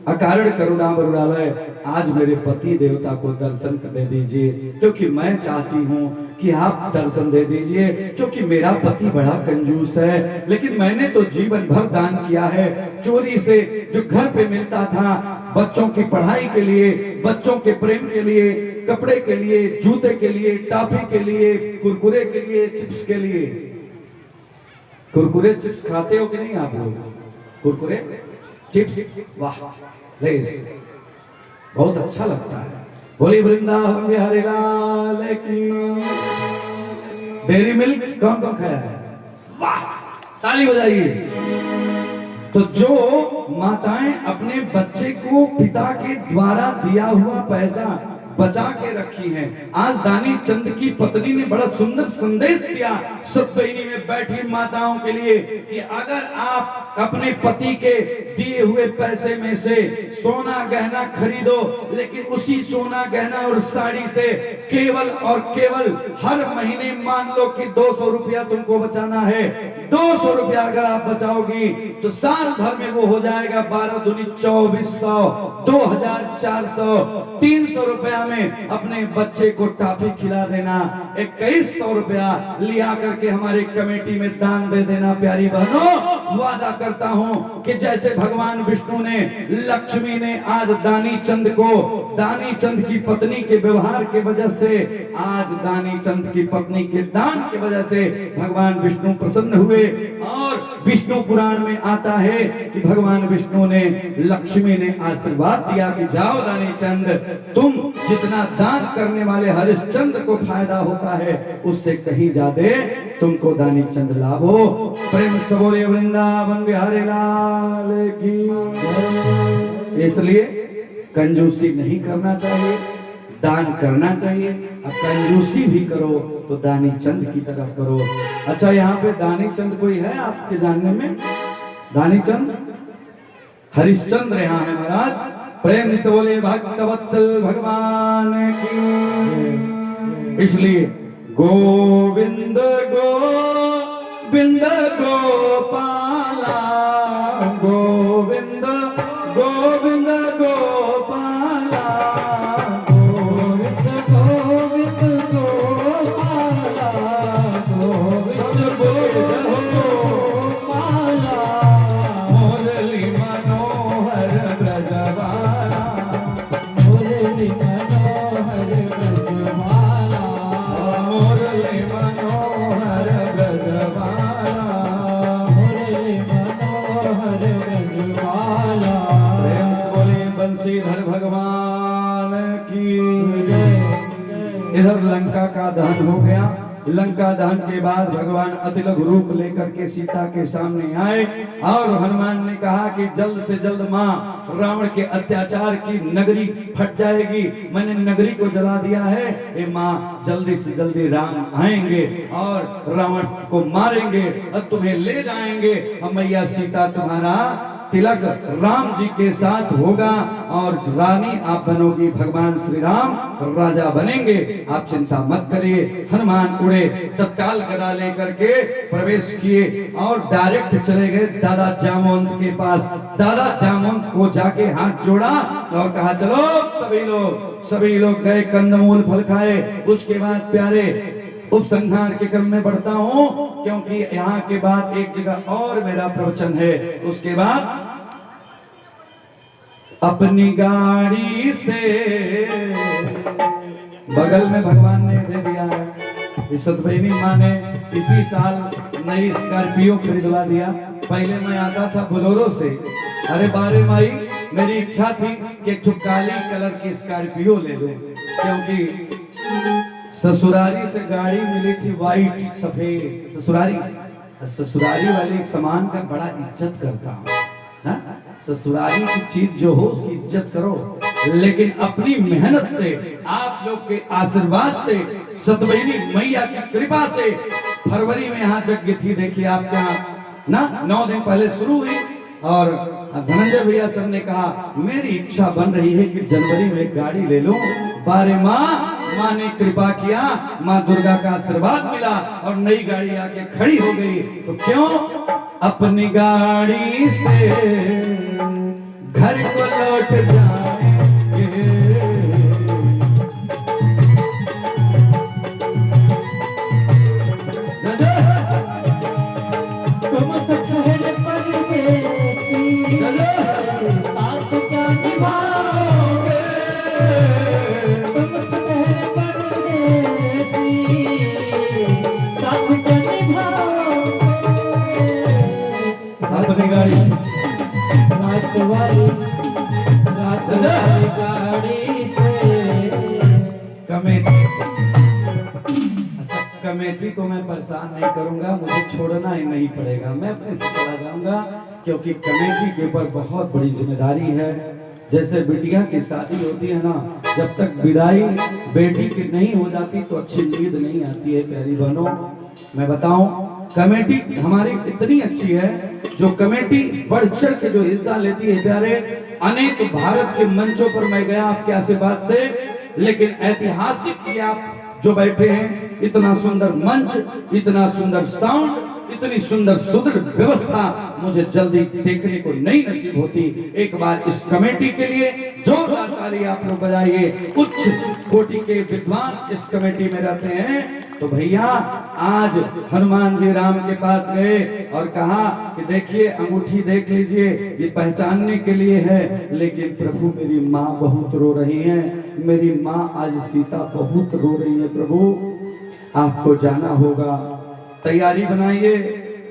अकारण करुणा वरुणालय, आज मेरे पति देवता को दर्शन दे दीजिए, क्योंकि मैं चाहती हूँ कि आप दर्शन दे दीजिए, क्योंकि मेरा पति बड़ा कंजूस है, लेकिन मैंने तो जीवन भर दान किया है। चोरी से जो घर पे मिलता था, बच्चों की पढ़ाई के लिए, बच्चों के प्रेम के लिए, कपड़े के लिए, जूते के लिए, टॉफी के लिए, कुरकुरे के लिए, चिप्स के लिए। कुरकुरे चिप्स खाते हो कि नहीं आप लोग? कुरकुरे चिप्स, वाह प्लीज, बहुत अच्छा लगता है। बोली वृंदावन बिहारी लाल की। डेयरी मिल्क कौन कौन खाया है? वाह, ताली बजाइए। तो जो माताएं अपने बच्चे को पिता के द्वारा दिया हुआ पैसा बचा के रखी हैं, आज दानी चंद की पत्नी ने बड़ा सुंदर संदेश दिया सतबहिनी में बैठी माताओं के लिए कि अगर आप अपने पति के दिए हुए पैसे में से सोना गहना खरीदो, लेकिन उसी सोना गहना और साड़ी से केवल और केवल हर महीने मान लो कि 200 रुपया तुमको बचाना है, 200 रुपया अगर आप बचाओगी तो साल भर में वो हो जाएगा 12 दूनी 2400, 2400, 300 रुपया में अपने बच्चे को टॉफी खिला देना, 2100 रुपया लिया करके हमारे कमेटी में दान दे देना। प्यारी बहनों, वादा करता हूं कि जैसे भगवान विष्णु ने, लक्ष्मी ने आज दानी चंद को, दानी चंद की पत्नी के व्यवहार के वजह से, आज दानी चंद की पत्नी के दान की वजह से भगवान विष्णु प्रसन्न हुए। और विष्णु पुराण में आता है कि भगवान विष्णु ने, लक्ष्मी ने आशीर्वाद दिया कि जाओ दानी चंद, तुम जितना दान करने वाले हरिश्चंद्र को फायदा होता है उससे कहीं ज्यादा तुमको दानी चंद लाभ हो। प्रेम से बोले वृंदावन बिहारी लाल की। इसलिए कंजूसी नहीं करना चाहिए, दान करना चाहिए। अब कंजूसी भी करो तो दानी चंद की तरफ करो। अच्छा, यहाँ पे दानी चंद कोई है आपके जानने में? दानी चंद हरिश्चंद्र यहाँ है महाराज। प्रेम से बोले भक्तवत्सल भगवान की। इसलिए गोविंद गोविंद गोपाला, गोविंद गोविंद गोपाला, गोविंद गोविंद गोपाला, गोविंद गोपाला, मुरली मनोहर ब्रजवाला, मुरली मनोहर ब्रजवाला, मुरली मनोहर ब्रजवाला, मुरली मनोहर ब्रजवाला। प्रेम से बोले बंसीधर भगवान की। इधर लंका का दहन हो गया। लंका दहन के बाद भगवान अतिलघु रूप लेकर के सीता के सामने आए और हनुमान ने कहा कि जल्द से जल्द माँ, रावण के अत्याचार की नगरी फट जाएगी, मैंने नगरी को जला दिया है। ए माँ, जल्दी से जल्दी राम आएंगे और रावण को मारेंगे और तुम्हें ले जाएंगे और मैया सीता तुम्हारा तिलक राम जी के साथ होगा और रानी आप बनोगी, भगवान श्री राम राजा बनेंगे, आप चिंता मत करिए। हनुमान उड़े, तत्काल गदा लेकर के प्रवेश किए और डायरेक्ट चले गए दादा जामवंत के पास। दादा जामवंत को जाके हाथ जोड़ा और कहा चलो सभी लोग गए, कंदमूल फल खाए। उसके बाद प्यारे उपसंहार के क्रम में बढ़ता हूं, क्योंकि यहाँ के बाद एक जगह और मेरा प्रवचन है। उसके बाद अपनी गाड़ी से बगल में भगवान ने दे दिया है। इस सतबहिनी माँ ने इसी साल नई स्कॉर्पियो खरीदवा दिया। पहले मैं आता था बोलेरो से। अरे बारे माई, मेरी इच्छा थी कि एक काली कलर की स्कॉर्पियो ले लूं, क्योंकि ससुरारी से गाड़ी मिली थी वाइट सफेद। ससुरारी वाली सामान का बड़ा इज्जत करता हूँ। ससुरारी की चीज जो हो उसकी इज्जत करो, लेकिन अपनी मेहनत से, आप लोग के आशीर्वाद से, सतबहिनी मैया की कृपा से फरवरी में यहाँ यज्ञ थी। देखिए आपके यहाँ ना 9 दिन पहले शुरू हुई और धनंजय भैया सब ने कहा मेरी इच्छा बन रही है कि जनवरी में एक गाड़ी ले लूं। बारे माँ ने कृपा किया, माँ दुर्गा का आशीर्वाद मिला और नई गाड़ी आके खड़ी हो गई। तो क्यों अपनी गाड़ी से घर को लौट जाएंगे। तुम तो ठहर परदेसी, साथ क्या निभाओगे। तुम तो ठहर परदेसी, साथ क्या निभाओगे। अपनी गाड़ी नाच वाली तुम्हारी गाड़ी से। कमेटी, अच्छा कमेटी को मैं परेशान नहीं करूंगा, मुझे छोड़ना ही नहीं पड़ेगा, मैं अपने से चला जाऊंगा, क्योंकि कमेटी के ऊपर बहुत बड़ी जिम्मेदारी है। जैसे बिटिया की शादी होती है ना, जब तक विदाई बेटी की नहीं हो जाती तो अच्छी नींद नहीं आती है प्यारी बहनों। मैं बताऊं, कमेटी हमारी इतनी अच्छी है, जो कमेटी बढ़ चढ़ के जो हिस्सा लेती है प्यारे, अनेक भारत के मंचों पर मैं गया आपके आशीर्वाद से, लेकिन ऐतिहासिक ये आप जो बैठे हैं, इतना सुंदर मंच, इतना सुंदर साउंड, इतनी सुंदर सुदृढ़ व्यवस्था मुझे जल्दी देखने को नहीं नसीब होती। एक बार इस कमेटी के लिए जोरदार ताली आप लोग बजाइए। उच्च कोटि के विद्वान इस कमेटी में रहते हैं। तो भैया आज हनुमान जी राम के पास गए और कहा कि देखिए अंगूठी देख लीजिए, ये पहचानने के लिए है, लेकिन प्रभु मेरी माँ बहुत रो रही है, मेरी माँ आज सीता बहुत रो रही है, प्रभु आपको जाना होगा, तैयारी बनाइए।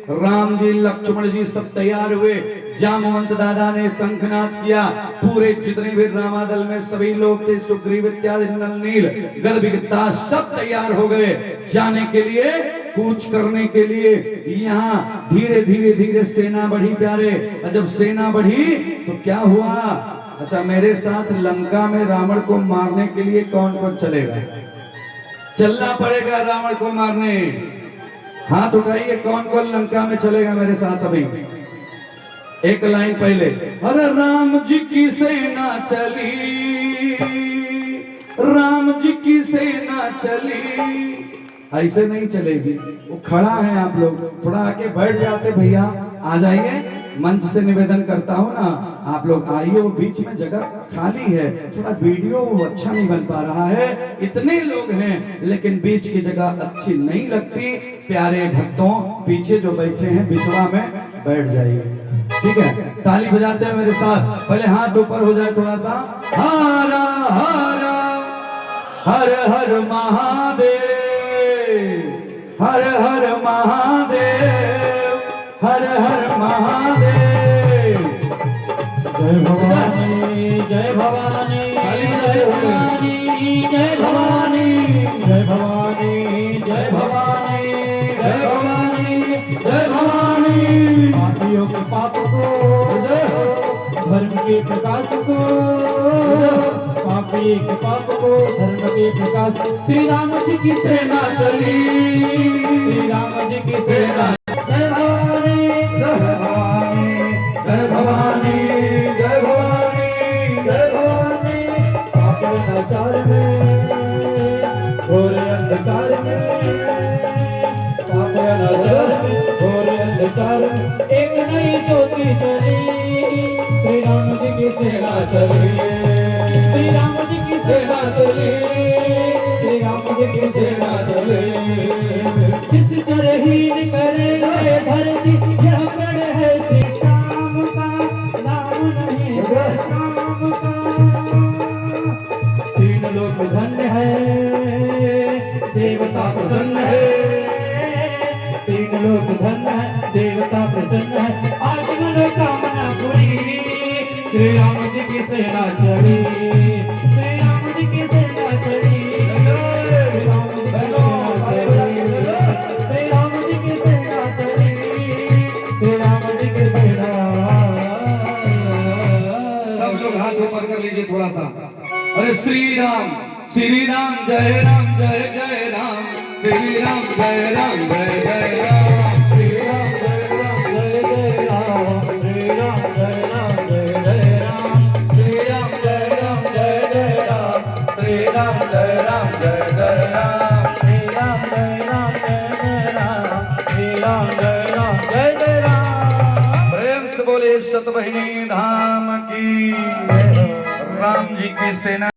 राम जी लक्ष्मण जी सब तैयार हुए, जामवंत दादा ने शंखनाद किया, पूरे जितने भी रामादल में सभी लोग थे, सुग्रीव इत्यादि नल नील गद विगता सब तैयार हो गए जाने के लिए, कूच करने के लिए। यहाँ धीरे धीरे धीरे सेना बढ़ी प्यारे, जब सेना बढ़ी तो क्या हुआ, अच्छा मेरे साथ लंका में रावण को मारने के लिए कौन कौन चलेगा? चलना पड़ेगा रावण को मारने, हाथ उठाइए कौन कौन लंका में चलेगा मेरे साथ? अभी एक लाइन पहले, अरे राम जी की सेना चली, राम जी की सेना चली, ऐसे नहीं चलेगी, वो खड़ा है, आप लोग थोड़ा आके बैठ जाते, भैया आ जाइए, मंच से निवेदन करता हूँ ना, आप लोग आइए, वो बीच में जगह खाली है, थोड़ा वीडियो वो अच्छा नहीं बन पा रहा है, इतने लोग हैं लेकिन बीच की जगह अच्छी नहीं लगती। प्यारे भक्तों पीछे जो बैठे हैं बिचवा में बैठ जाइए, ठीक है? ताली बजाते हैं मेरे साथ, पहले हाथ ऊपर हो जाए थोड़ा सा, हरा हरा हर हर महादेव, हर हर महादेव, हर हर महादेव। जय भवानी जय भवानी जय भवानी जय भवानी जय भवानी जय भवानी जय भवानी जय भवानी। पापियों के पाप को, धर्म के प्रकाश को, पापी के पाप को धर्म के प्रकाश। श्री राम जी की सेना चली, श्री राम जी की सेना। जय भवानी जय भवानी जय भवानी जय भवानी जय भवानी। पापड़ नचार में घोर अंधकार में, पापड़ नचार में घोर अंधकार में, एक नई ज्योति चली, श्री राम जी की सेना चली, श्री राम जी की सेना चली, श्री राम जी की सेना चली। किस चरहीन करे धरती, यह प्रण है श्री राम का, नाम नहीं राम का। तीन लोक धन्य है, देवता प्रसन्न है, तीन लोक धन्य है, देवता प्रसन्न है, आज मनोकामना पूरी, श्री राम जी की सेना चली, श्री राम जी की सेना चली, श्री राम जी की सेना चली, श्री राम जी की सेना चली, श्री राम जी की सेना। सब लोग हाथ ऊपर कर लीजिए थोड़ा सा, अरे श्री राम जय राम जय जय राम, श्री राम जय जय राम, श्री राम जय जय राम, श्री राम जय जय राम, श्री राम जय जय राम, श्री राम जय जय राम, श्री राम जय जय राम, श्री राम जय जय राम। प्रेम से बोले सतवहिनी धाम की, राम जी की सेना।